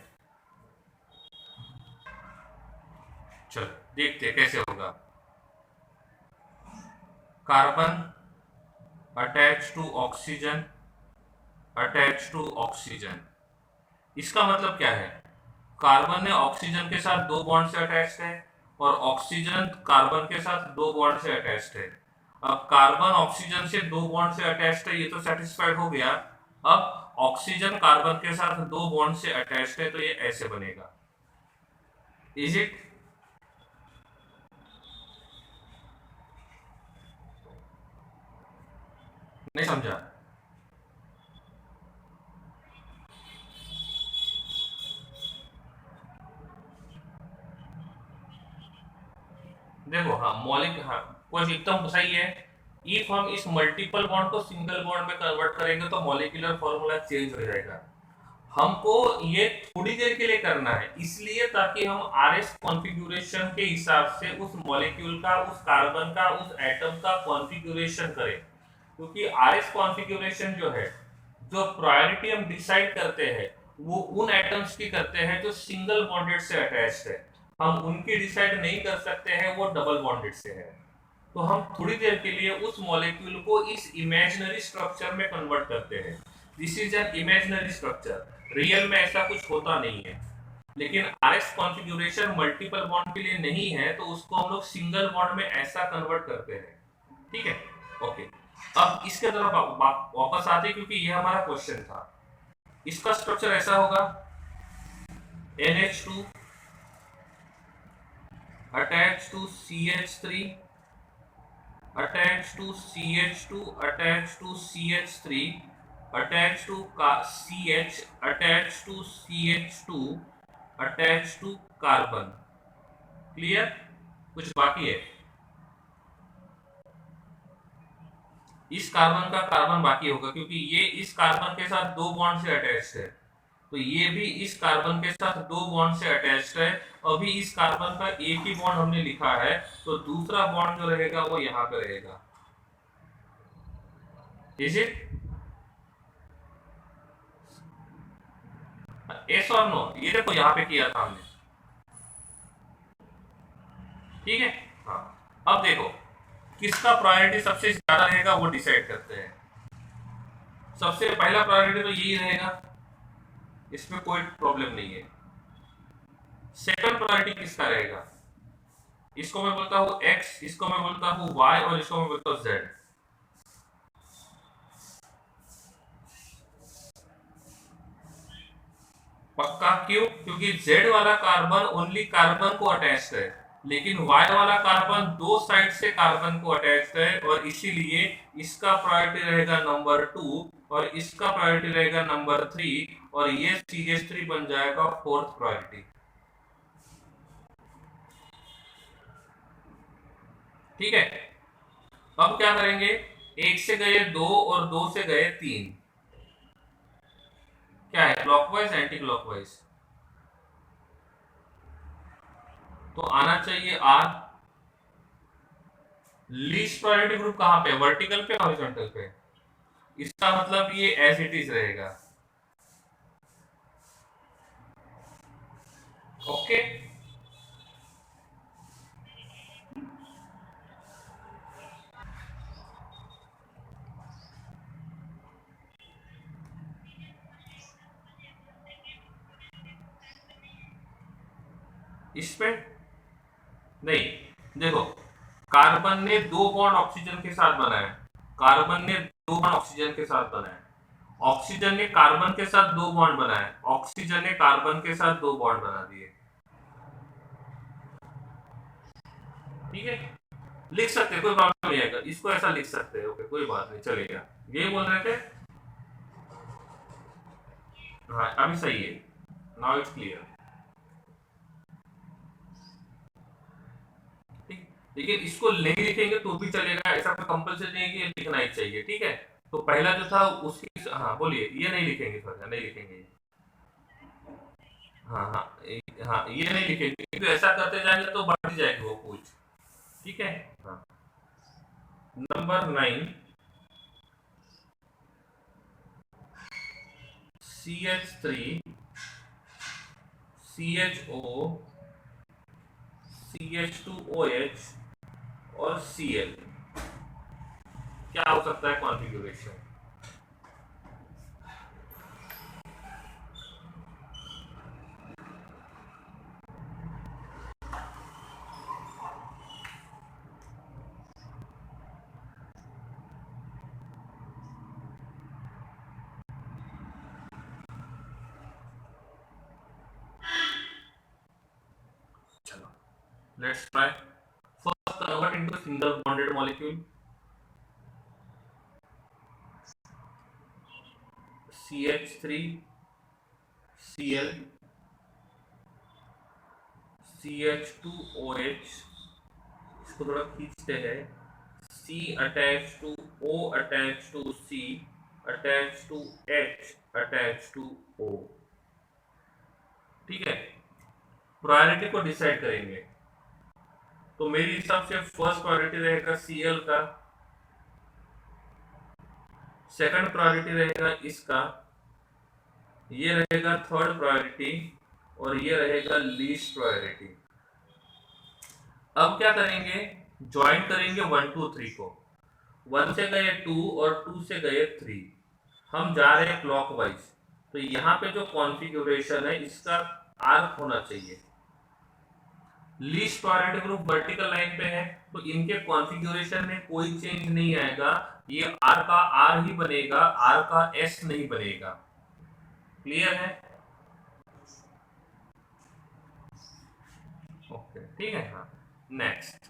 चलो देखते हैं कैसे होगा। Carbon attach to oxygen, attach to oxygen, इसका मतलब क्या है? कार्बन ने ऑक्सीजन के साथ दो बॉन्ड से अटैच्ड है और ऑक्सीजन कार्बन के साथ दो बॉन्ड से अटैच्ड है। अब कार्बन ऑक्सीजन से दो बॉन्ड से अटैच्ड है, ये तो सेटिस्फाइड हो गया। अब ऑक्सीजन कार्बन के साथ दो बॉन्ड से अटैच्ड है, तो ये ऐसे बनेगा। Is it? नहीं समझा? देखो हाँ, मौलिक हाँ कुछ एकदम सही है। इफ हम इस मल्टीपल बॉन्ड को सिंगल बॉन्ड में कन्वर्ट करेंगे तो मॉलिक्यूलर फॉर्मूला चेंज हो जाएगा। हमको ये थोड़ी देर के लिए करना है, इसलिए ताकि हम आरएस कॉन्फ़िगरेशन के हिसाब से उस मॉलिक्यूल का, उस कार्बन का, उस एटम का कॉन्फ़िगरेशन करें। क्योंकि आरएस कॉन्फ़िगरेशन जो है, जो प्रायोरिटी हम डिसाइड करते हैं वो उन एटम्स की करते हैं जो सिंगल बॉन्डेड से अटैच्ड है। हम उनकी डिसाइड नहीं कर सकते हैं, वो डबल बॉन्डेड से है। तो हम थोड़ी देर के लिए उस मॉलिक्यूल को इस इमेजिनरी स्ट्रक्चर में कन्वर्ट करते हैं। This is an imaginary structure, real में ऐसा कुछ होता नहीं है। लेकिन आरएस कॉन्फ़िगरेशन मल्टीपल बॉन्ड के लिए नहीं है, तो उसको हम लोग सिंगल बॉन्ड में ऐसा कन्वर्ट करते हैं। ठीक है, ओके। अब इसके तरफ वापस आते हैं, क्योंकि ये हमारा क्वेश्चन था। इसका स्ट्रक्चर ऐसा होगा, NH2 attached to CH3, attached to CH2, attached to CH3, attached to CH, attached to CH2, attached to carbon. Clear? कुछ बाकी है? इस कार्बन का कार्बन बाकी होगा, क्योंकि ये इस कार्बन के साथ दो बॉन्ड से अटैच्ड है, तो ये भी इस कार्बन के साथ दो बॉन्ड से अटैच्ड है। अभी इस कार्बन का एक ही बॉन्ड हमने लिखा है, तो दूसरा बॉन्ड जो रहेगा वो यहाँ पे रहेगा। Is it? यस और नो? ये देखो यहाँ पे किया था हमने। ठीक है, हाँ। अब देखो किसका प्रायोरिटी सबसे ज्यादा रहेगा वो डिसाइड करते हैं। सबसे पहला प्रायोरिटी तो यही रहेगा, इसमें कोई प्रॉब्लम नहीं है। सेकंड प्रायोरिटी किसका रहेगा? इसको मैं बोलता हूँ एक्स, इसको मैं बोलता हूँ वाई, और इसको मैं बोलता हूँ जेड। पक्का? क्यों? क्योंकि जेड वाला कार्बन ओनली कार्बन को अटैच्ड है, लेकिन वाई वाला कार्बन दो साइड से कार्बन को अटैच्ड है, और इसीलिए इसका प्रायोरिटी रहेगा नंबर 2 और इसका प्रायोरिटी रहेगा नंबर 3, और ये CH3 बन जाएगा फोर्थ प्रायोरिटी। ठीक है, अब क्या करेंगे? एक से गए दो और दो से गए तीन। क्या है, क्लॉकवाइज एंटी क्लॉकवाइज? तो आना चाहिए आर। लीस्ट प्रायोरिटी ग्रुप कहां पे? वर्टिकल पे, हॉरिजॉन्टल पे? इसका मतलब ये एज इट इज रहेगा। ओके, इस पे नहीं। देखो, कार्बन ने दो बॉन्ड ऑक्सीजन के साथ बनाया, कार्बन ने दो बॉन्ड ऑक्सीजन के साथ बनाया, ऑक्सीजन ने कार्बन के साथ दो बॉन्ड बनाए, ऑक्सीजन ने कार्बन के साथ दो बॉन्ड बना दिए। ठीक है, लिख सकते हैं, कोई प्रॉब्लम नहीं आएगा, इसको ऐसा लिख सकते हैं। ओके, कोई बात नहीं, चलेगा। ये बोल रहे थे? हाँ, अभी सही है। Now it's clear. लेकिन इसको नहीं लिखेंगे तो भी चलेगा, ऐसा कोई कंपलसरी नहीं है कि लिखना ही चाहिए। ठीक है, तो पहला जो था उसकी, हाँ बोलिए। ये नहीं लिखेंगे सर, नहीं लिखेंगे। हाँ हाँ, हाँ ये नहीं लिखेंगे, क्योंकि ऐसा करते जाएंगे तो बढ़ जाएगी वो कुछ। ठीक है, हाँ। नंबर 9, CH3 CHO, CH2OH और Cl, क्या हो सकता है कॉन्फ़िगरेशन? चलो, let's try. First, convert into a single bonded molecule. CH3, Cl, CH2OH, इसको थोड़ा खींचते हैं, C attached to O attached to C attached to H attached to O. ठीक है, प्रायोरिटी को डिसाइड करेंगे। तो मेरे हिसाब से फर्स्ट प्रायोरिटी रहेगा Cl का, सेकंड प्रायोरिटी रहेगा इसका, ये रहेगा थर्ड प्रायोरिटी और ये रहेगा लीस्ट प्रायोरिटी। अब क्या करेंगे, ज्वाइन करेंगे 1 2 3 को। 1 से गए 2 और 2 से गए 3, हम जा रहे हैं क्लॉकवाइज। तो यहाँ पे जो कॉन्फ़िगरेशन है इसका आर्क होना चाहिए। Least priority group vertical line पे है, तो इनके कॉन्फ़िगरेशन में कोई चेंज नहीं आएगा। ये आर का आर ही बनेगा, आर का एस नहीं बनेगा। क्लियर है? ओके, ठीक है। हाँ, next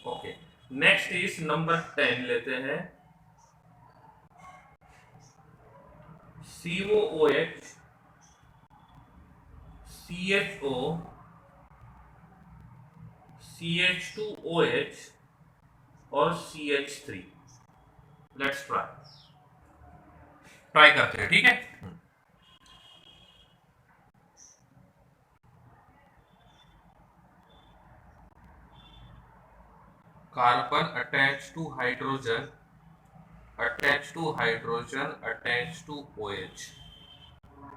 okay, next is number 10 लेते हैं। COOH, CHO, CH2OH और CH3। लेट्स ट्राई करते हैं, ठीक है। Carbon attach to hydrogen, attached to hydrogen, attached to OH.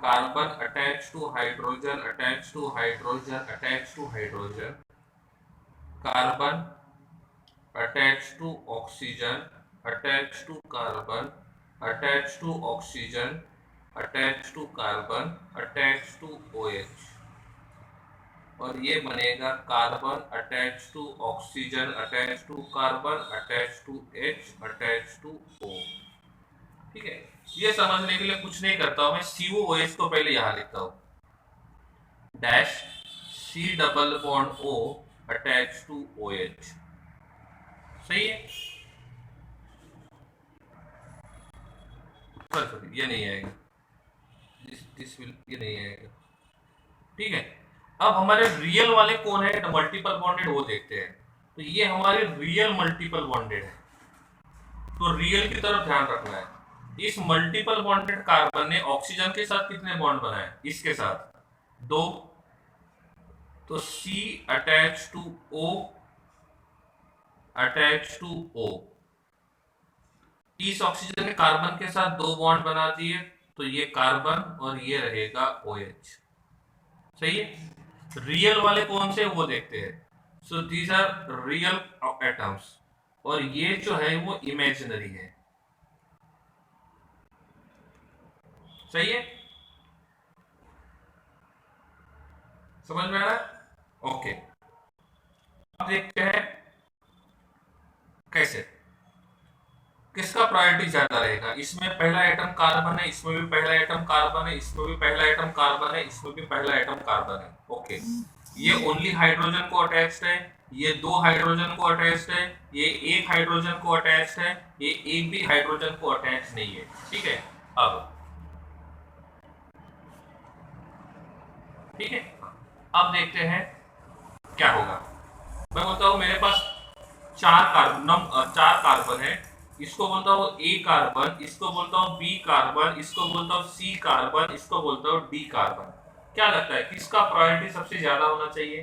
Carbon attached to hydrogen, attached to hydrogen, attached to hydrogen. Carbon attached to oxygen, attached to carbon, attached to oxygen, attached to carbon, attached to OH. और ये बनेगा carbon attach to oxygen, attach to carbon, attach to H, attach to O। ठीक है, ये समझने के लिए कुछ नहीं करता हूं मैं, COOH को पहले यहां लिखता हूं, dash C double bond O attach to OH। सही है? सॉरी, ये नहीं आएगा, ये नहीं आएगा। ठीक है, अब हमारे रियल वाले कौन है, मल्टीपल बॉन्डेड, वो देखते हैं। तो ये हमारे रियल मल्टीपल बॉन्डेड है, तो रियल की तरफ ध्यान रखना है। इस मल्टीपल बॉन्डेड कार्बन ने ऑक्सीजन के साथ कितने बॉन्ड बनाए, इसके साथ 2, तो C attach to O attach to O। इस ऑक्सीजन ने कार्बन के साथ 2 बॉन्ड बना दिए, तो ये कार्बन और ये रहेगा OH। सही है? रियल वाले कौन से वो देखते हैं। So these are real atoms, और ये जो है वो इमेजिनरी है। सही है? समझ में आ रहा है? ओके, अब देखते हैं कैसे, किसका प्रायोरिटी ज्यादा रहेगा। इसमें पहला एटम कार्बन है, इसमें भी पहला एटम कार्बन है, इसमें भी पहला एटम कार्बन है, इसमें भी पहला एटम कार्बन है। ओके, ये ओनली हाइड्रोजन को अटैच्ड है, ये 2 हाइड्रोजन को अटैच्ड है, ये 1 हाइड्रोजन को अटैच्ड है, ये एक भी हाइड्रोजन को अटैच नहीं है। ठीक है, अब ठीक है, अब देखते हैं क्या होगा। मैं बोलता हूं मेरे पास 4 कार्बन है, इसको बोलता हूँ A कार्बन, इसको बोलता हूँ B कार्बन, इसको बोलता हूँ C कार्बन, इसको बोलता हूँ D कार्बन। क्या लगता है किसका प्रायोरिटी सबसे ज्यादा होना चाहिए?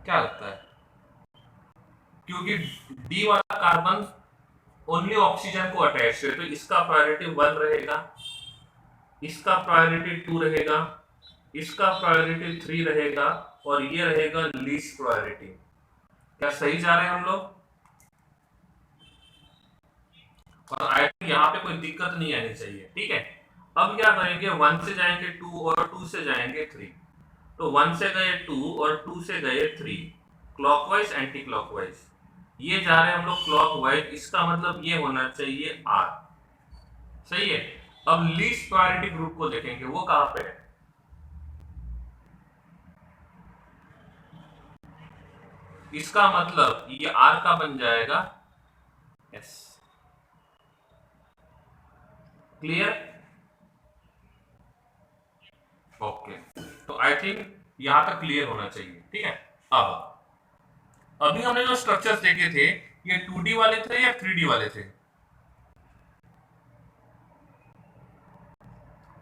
क्या लगता है? क्योंकि डी वाला कार्बन ओनली ऑक्सीजन को अटैच है, तो इसका प्रायोरिटी 1 रहेगा, इसका प्रायोरिटी 2 रहेगा, इसका प्रायोरिटी 3 रहेगा, और ये रहेगा लीस्ट प्रायोरिटी। क्या सही जा रहे हैं हम लोग? और आई थिंक यहाँ पे कोई दिक्कत नहीं आनी चाहिए, ठीक है। अब क्या करेंगे, 1 से जाएंगे 2 और 2 से जाएंगे 3, तो 1 से गए 2 और 2 से गए 3, क्लॉकवाइज एंटी क्लॉकवाइज, ये जा रहे हैं हम लोग क्लॉकवाइज, इसका मतलब ये होना चाहिए आर, सही है। अब लीस्ट प्रायोरिटी ग्रुप को देखेंगे, वो कहां पे है, इसका मतलब ये आर का बन जाएगा एस। क्लियर? ओके, तो आई थिंक यहां तक क्लियर होना चाहिए, ठीक है। अब अभी हमने जो स्ट्रक्चर्स देखे थे, ये 2D वाले थे या 3D वाले थे?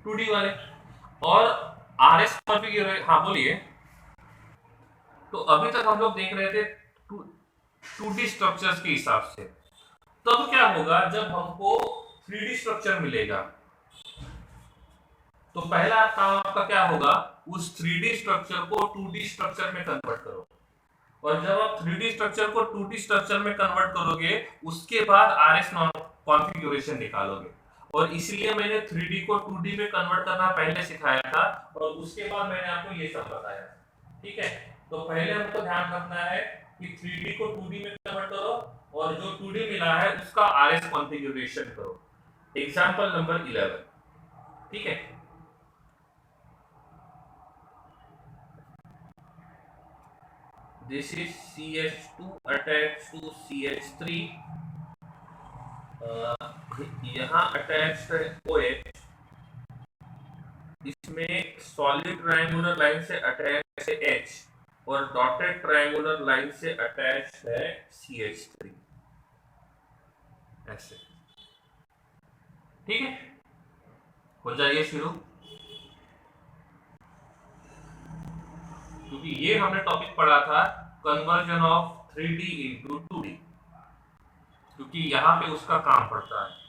2D वाले। और आरएस कॉन्फ़िगरेशन, हाँ बोलिए। तो अभी तक हम लोग देख रहे थे 2D स्ट्रक्चर्स के हिसाब से, तब क्या होगा जब हमको 3D स्ट्रक्चर मिलेगा, तो पहला काम आपका क्या होगा, उस 3D स्ट्रक्चर को 2D स्ट्रक्चर में कन्वर्ट करो, और जब आप 3D स्ट्रक्चर को 2D स्ट्रक्चर में कन्वर्ट करोगे, उसके बाद आरएस कॉन्फ़िगरेशन निकालोगे। और इसलिए मैंने 3D को 2D में कन्वर्ट करना पहले सिखाया था, और उसके बाद मैंने आपको ये सब बताया, ठीक है। तो पहले हमको ध्यान रखना है कि 3D को 2D में कन्वर्ट करो, और जो 2D मिला है उसका आरएस कॉन्फ़िगरेशन करो। एग्जांपल नंबर 11, ठीक है। This is CH2 attached to CH3, यहाँ अटैच्ड है OH, इसमें सॉलिड ट्रायंगुलर लाइन से अटैच है H, और डॉटेड ट्रायंगुलर लाइन से अटैच है CH3, ऐसे, ठीक है। हो जाइए शुरू, क्योंकि ये हमने टॉपिक पढ़ा था conversion of 3D into 2D, क्योंकि यहां पे उसका काम पड़ता है।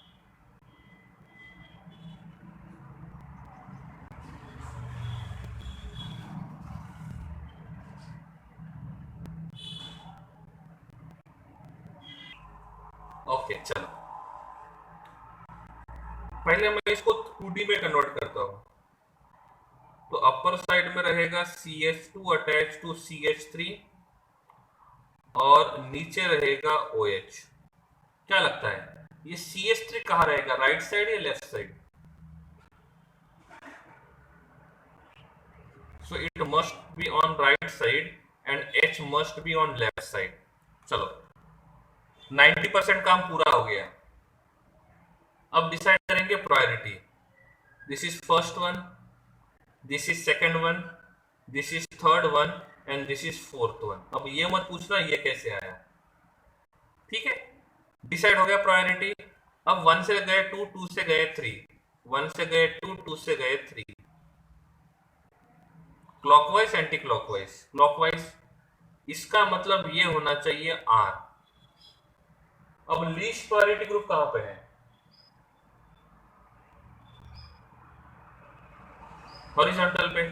ओके चलो, पहले मैं इसको 2D में कन्वर्ट करता हूं। तो अपर साइड में रहेगा CH2 अटैच टू CH3, और नीचे रहेगा OH। क्या लगता है ये CH3 कहाँ रहेगा, राइट साइड या left side? So it must be on right side and H must be on left side. चलो 90% काम पूरा हो गया। अब डिसाइड करेंगे priority. This is first one, this is second one, this is third one, and this is fourth one. अब ये मत पूछना ये कैसे आया, ठीक है। डिसाइड हो गया प्रायोरिटी। अब 1 से गए 2, 2 से गए 3, 1 से गए 2, 2 से गए 3, क्लॉकवाइज एंटी क्लॉकवाइज, क्लॉकवाइज, इसका मतलब ये होना चाहिए आर। अब लीस्ट प्रायोरिटी ग्रुप कहां पे है, हॉरिजॉन्टल पे,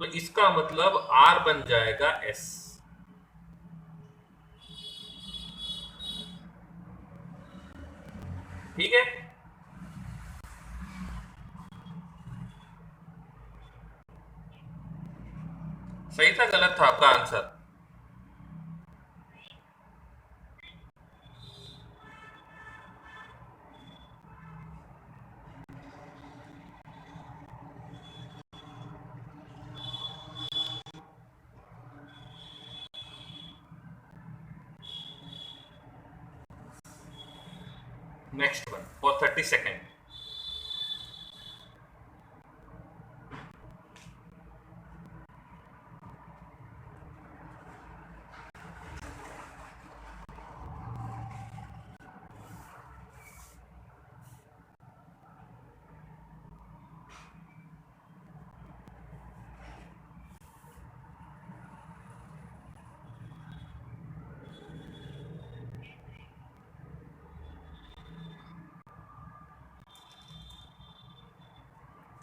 तो इसका मतलब आर बन जाएगा एस, ठीक है। सही था गलत था आपका answer? Next one for 30 second.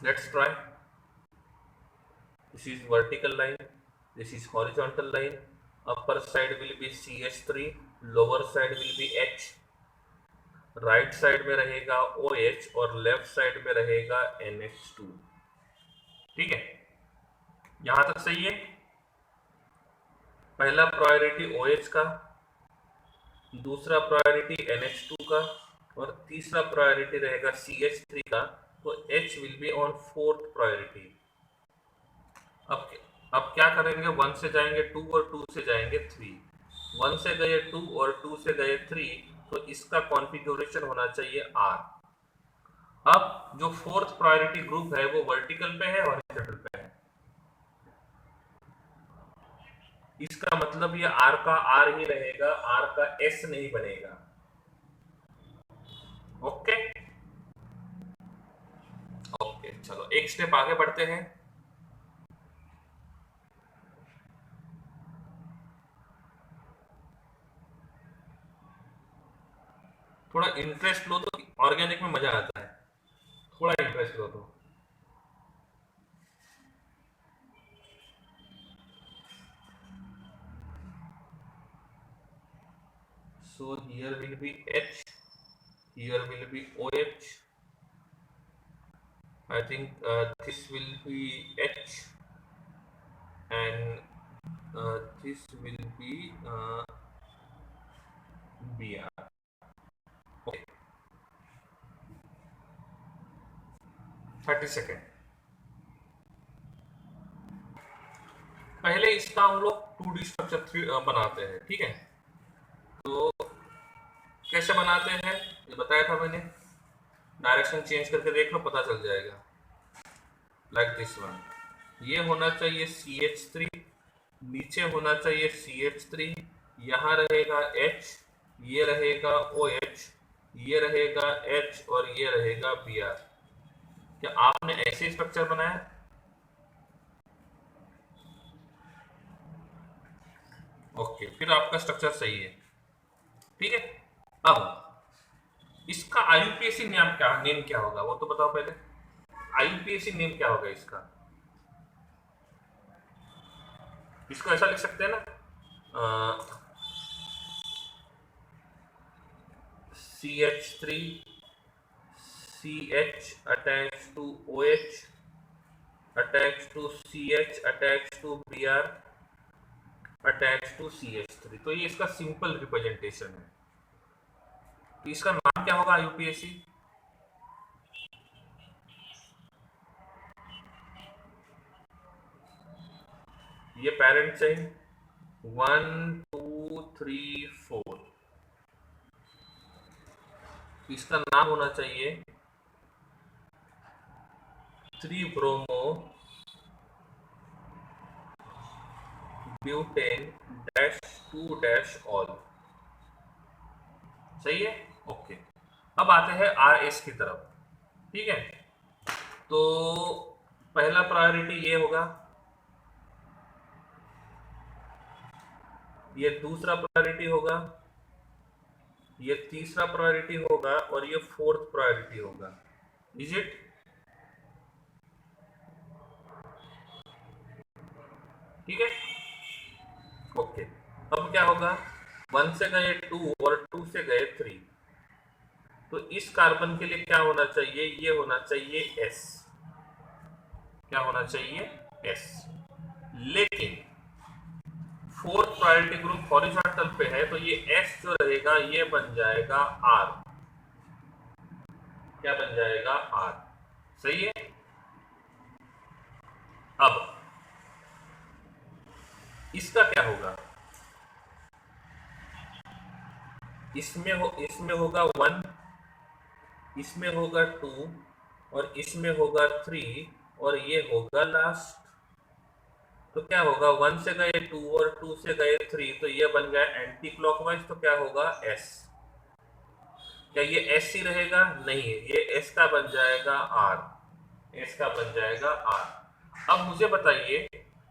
Let's try. This is vertical line, this is horizontal line. Upper side will be CH3, lower side will be H. Right side में रहेगा OH और लेफ्ट साइड में रहेगा NH2। ठीक है, यहां तक सही है। पहला प्रायोरिटी OH का, दूसरा प्रायोरिटी NH2 का और तीसरा प्रायोरिटी रहेगा CH3 का। तो H will be on fourth priority. अब क्या करेंगे, 1 से जाएंगे 2 और 2 से जाएंगे 3। 1 से गए 2 और 2 से गए 3, तो इसका कॉन्फ़िगरेशन होना चाहिए R। अब जो फोर्थ प्रायोरिटी ग्रुप है वो वर्टिकल पे है, हॉरिजॉन्टल पे है। इसका मतलब ये R का R ही रहेगा, R का S नहीं बनेगा। ओके ओके, चलो एक स्टेप आगे बढ़ते हैं। थोड़ा इंटरेस्ट लो तो ऑर्गेनिक में मजा आता है, थोड़ा इंटरेस्ट लो तो। So here will be H, here will be OH. I think this will be H and this will be Br. Okay. 30 second. पहले इसका हम लोग 2D स्ट्रक्चर बनाते हैं, ठीक है। तो कैसे बनाते हैं ये बताया था मैंने, डायरेक्शन चेंज करके देख लो, पता चल जाएगा। लाइक दिस वन, ये होना चाहिए CH3, नीचे होना चाहिए CH3, यहाँ रहेगा H, ये रहेगा OH, ये रहेगा H और ये रहेगा Br। क्या आपने ऐसे स्ट्रक्चर बनाया? ओके, फिर आपका स्ट्रक्चर सही है, ठीक है। अब इसका IUPAC नेम क्या होगा वो तो बताओ पहले। IUPAC नेम क्या होगा इसका? इसको ऐसा लिख सकते हैं ना, CH3 CH attached to OH attached to CH attached to Br attached to CH3। तो ये इसका सिंपल रिप्रेजेंटेशन है। तो इसका नाम क्या होगा IUPAC? ये पेरेंट चेन 1 2 3 4, इसका नाम होना चाहिए 3 bromo butane dash 2 dash all. सही है, ओके। अब आते हैं RS की तरफ, ठीक है। तो पहला प्रायोरिटी ये होगा, ये दूसरा प्रायोरिटी होगा, ये तीसरा प्रायोरिटी होगा और ये फोर्थ प्रायोरिटी होगा। Is it? ठीक है, ओके। अब क्या होगा, 1 से गए 2 और 2 से गए 3, तो इस कार्बन के लिए क्या होना चाहिए, ये होना चाहिए S। क्या होना चाहिए? S। लेकिन फोर्थ प्रायोरिटी ग्रुप हॉरिजॉन्टल पे है, तो ये S जो रहेगा ये बन जाएगा R। क्या बन जाएगा? R। सही है। अब इसका क्या होगा, इसमें होगा 1, इसमें होगा 2 और इसमें होगा 3 और ये होगा लास्ट। तो क्या होगा, 1 से गए 2 और 2 से गए 3, तो ये बन गया एंटी क्लॉकवाइज। तो क्या होगा? S। क्या ये S ही रहेगा? नहीं, ये S का बन जाएगा R। S का बन जाएगा R। अब मुझे बताइए,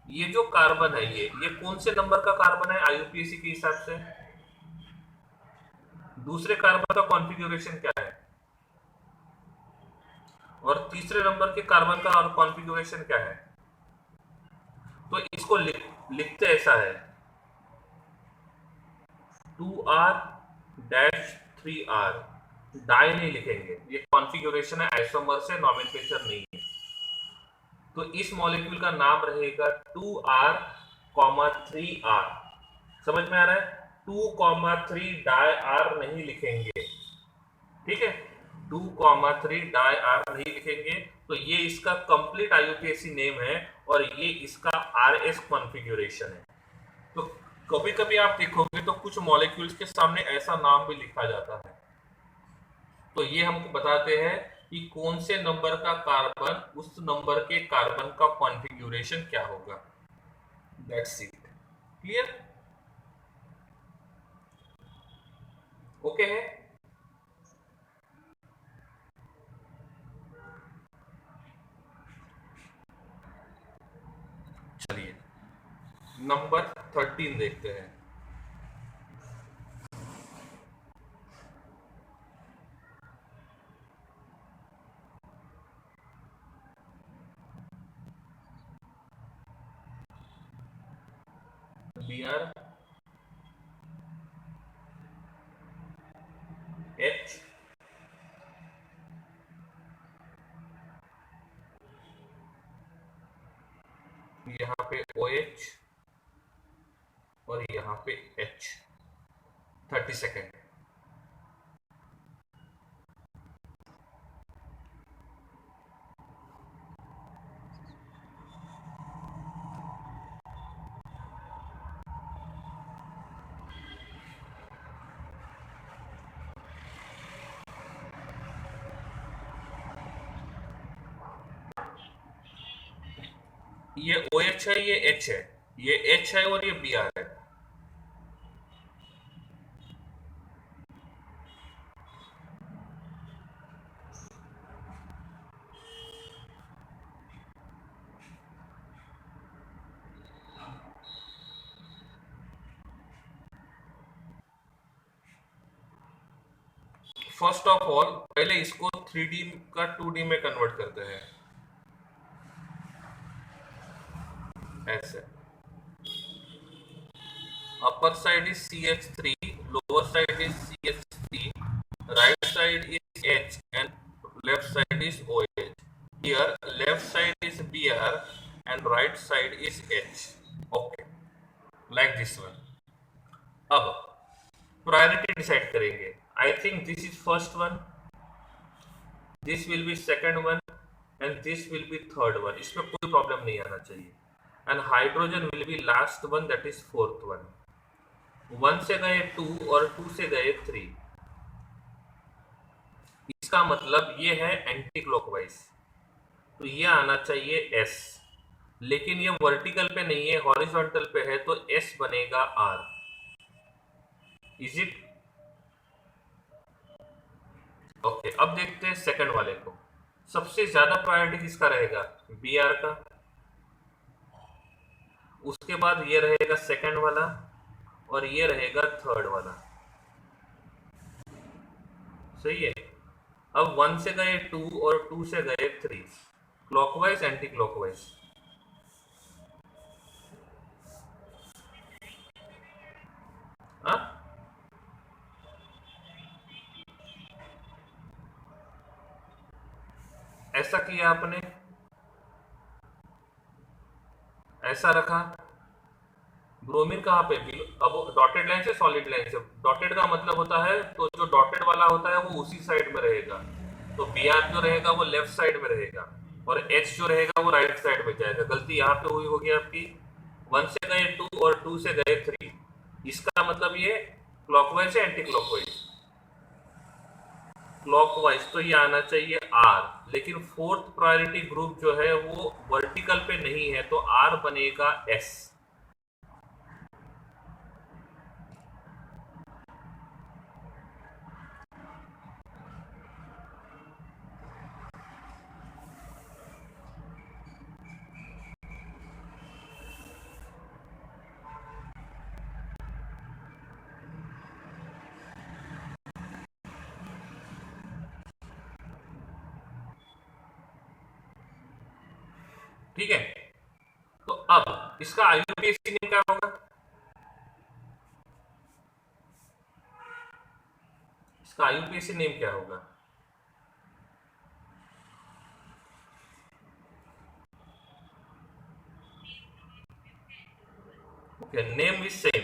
ये जो कार्बन है ये कौन से नंबर का कार्बन है IUPAC के हिसाब से? दूसरे कार्बन का कॉन्फ़िगरेशन क्या है? और तीसरे नंबर के कार्बन का कॉन्फ़िगरेशन क्या है? तो इसको लिखते ऐसा है 2R डैश 3R, डाई नहीं लिखेंगे, ये कॉन्फ़िगरेशन है, आइसोमर्स है, नॉमेनक्लेचर नहीं है। तो इस मॉलिक्यूल का नाम रहेगा 2R, 3R। समझ में आ रहा है? 2, 3 डाई R नहीं लिखेंगे, ठीक है? 2, 3 डाई R नहीं लिखेंगे। तो ये इसका कंप्लीट IUPAC नेम है और ये इसका RS कॉन्फ़िगरेशन है। तो कभी कभी आप देखोगे तो कुछ मॉलिक्यूल्स के सामने ऐसा नाम भी लिखा जाता है, तो ये हमको बताते हैं कि कौन से नंबर का कार्बन, उस नंबर के कार्बन का कॉन्फ़िगरेशन क्या होगा। That's it. क्लियर? ओके है? चलिए नंबर 13 देखते हैं। Br H यहाँ पे OH और यहाँ पे H। 30 सेकेंड। ये OH है, ये H है, ये H है और ये Br है। फर्स्ट ऑफ ऑल पहले इसको 3D का 2D में कन्वर्ट करते हैं। ऐसे upper side is CH3, lower side is CH3, right side is H and left side is OH. Here left side is Br and right side is H. Okay, like this one. अब priority decide करेंगे। I think this is first one, this will be second one and this will be third one. इसमें कोई problem नहीं आना चाहिए। And hydrogen will be last one, that is fourth one. 1 से गए 2 और 2 से गए 3। इसका मतलब ये है एंटी क्लॉकवाइज, तो ये आना चाहिए S। लेकिन ये वर्टिकल पे नहीं है, हॉरिजॉन्टल पे है, तो S बनेगा R। Is it? ओके, अब देखते हैं सेकंड वाले को। सबसे ज्यादा प्रायोरिटी किसका रहेगा? Br का। उसके बाद ये रहेगा सेकंड वाला और ये रहेगा थर्ड वाला। सही है। अब 1 से गए 2 और 2 से गए 3, क्लॉकवाइज एंटी क्लॉकवाइज। ऐसा किया आपने, ऐसा रखा। ब्रोमीन कहाँ पे? अब डॉटेड लाइन से सॉलिड लाइन से। डॉटेड का मतलब होता है, तो जो डॉटेड वाला होता है वो उसी साइड में रहेगा, तो Br जो रहेगा वो लेफ्ट साइड में रहेगा और H जो रहेगा वो राइट साइड में जाएगा। गलती यहाँ पे हुई होगी आपकी। 1 से गए 2 और 2 से गए 3, इसका मतलब ये क्लॉकवाइज है एंटी क्लॉकवाइज? क्लॉकवाइज, तो ये आना चाहिए R। लेकिन फोर्थ प्रायोरिटी ग्रुप जो है वो वर्टिकल पे नहीं है, तो R बनेगा S। ठीक है, तो अब इसका आईयूपीएसी नेम क्या होगा? इसका आईयूपीएसी नेम क्या होगा? Okay, name is same,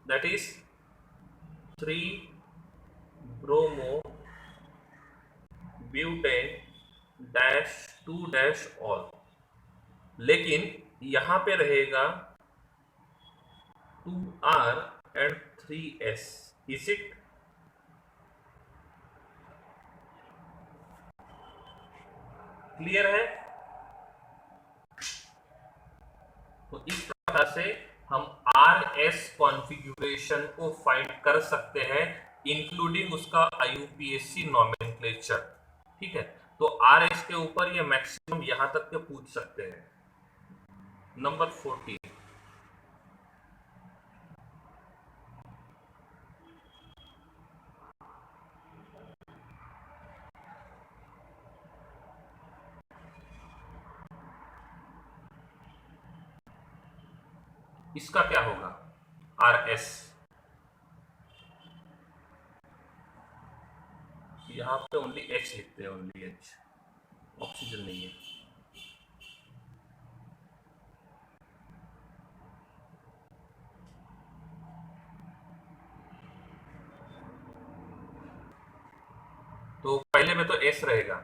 that is 3 bromo butane dash 2 dash all, लेकिन यहां पे रहेगा 2R and 3S, is it? Clear है? तो इस प्रकार से हम RS कॉन्फ़िगरेशन को फाइंड कर सकते हैं इंक्लूडिंग उसका IUPAC नॉमेनक्लेचर। ठीक है, तो RS के ऊपर ये मैक्सिमम यहां तक के पूछ सकते हैं। नंबर 14, इसका क्या होगा? RS यहां पे ओनली H लिखते हैं, ओनली H, ऑक्सीजन नहीं है। तो पहले में तो S रहेगा,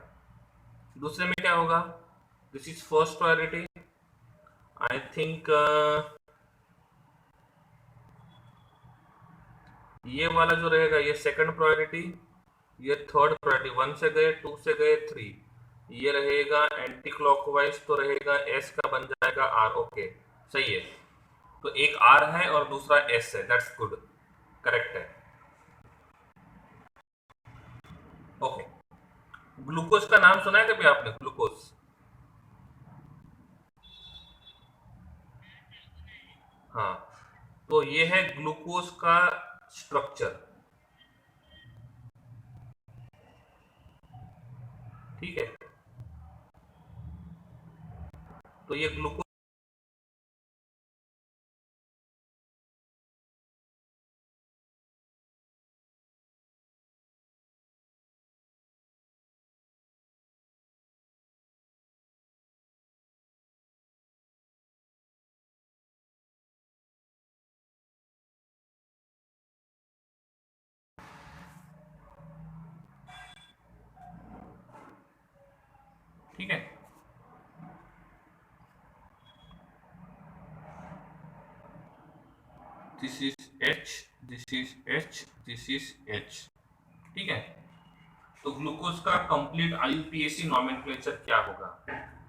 दूसरे में क्या होगा? This is first priority, I think ये वाला जो रहेगा ये सेकंड प्रायोरिटी, ये थर्ड प्रायोरिटी, 1 से गए 2 से गए 3, ये रहेगा एंटी क्लॉकवाइज, तो रहेगा S का बन जाएगा R। ओके, सही है, तो एक R है और दूसरा S है, दैट्स गुड, करेक्ट है। ओके, ग्लूकोज का नाम सुना है कभी आपने? ग्लूकोज, हाँ, तो ये है ग्लूकोज का स्ट्रक्चर। ठीक है, तो ये ग्लूकोज ठीक है, this is H, this is H, this is H। ठीक है, तो ग्लूकोज का कंप्लीट आईयूपीएसी नॉमेनक्लेचर क्या होगा?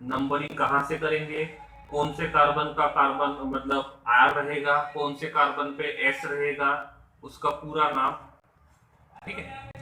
नंबरिंग कहां से करेंगे? कौन से कार्बन का कार्बन मतलब R रहेगा, कौन से कार्बन पे S रहेगा, उसका पूरा नाम। ठीक है,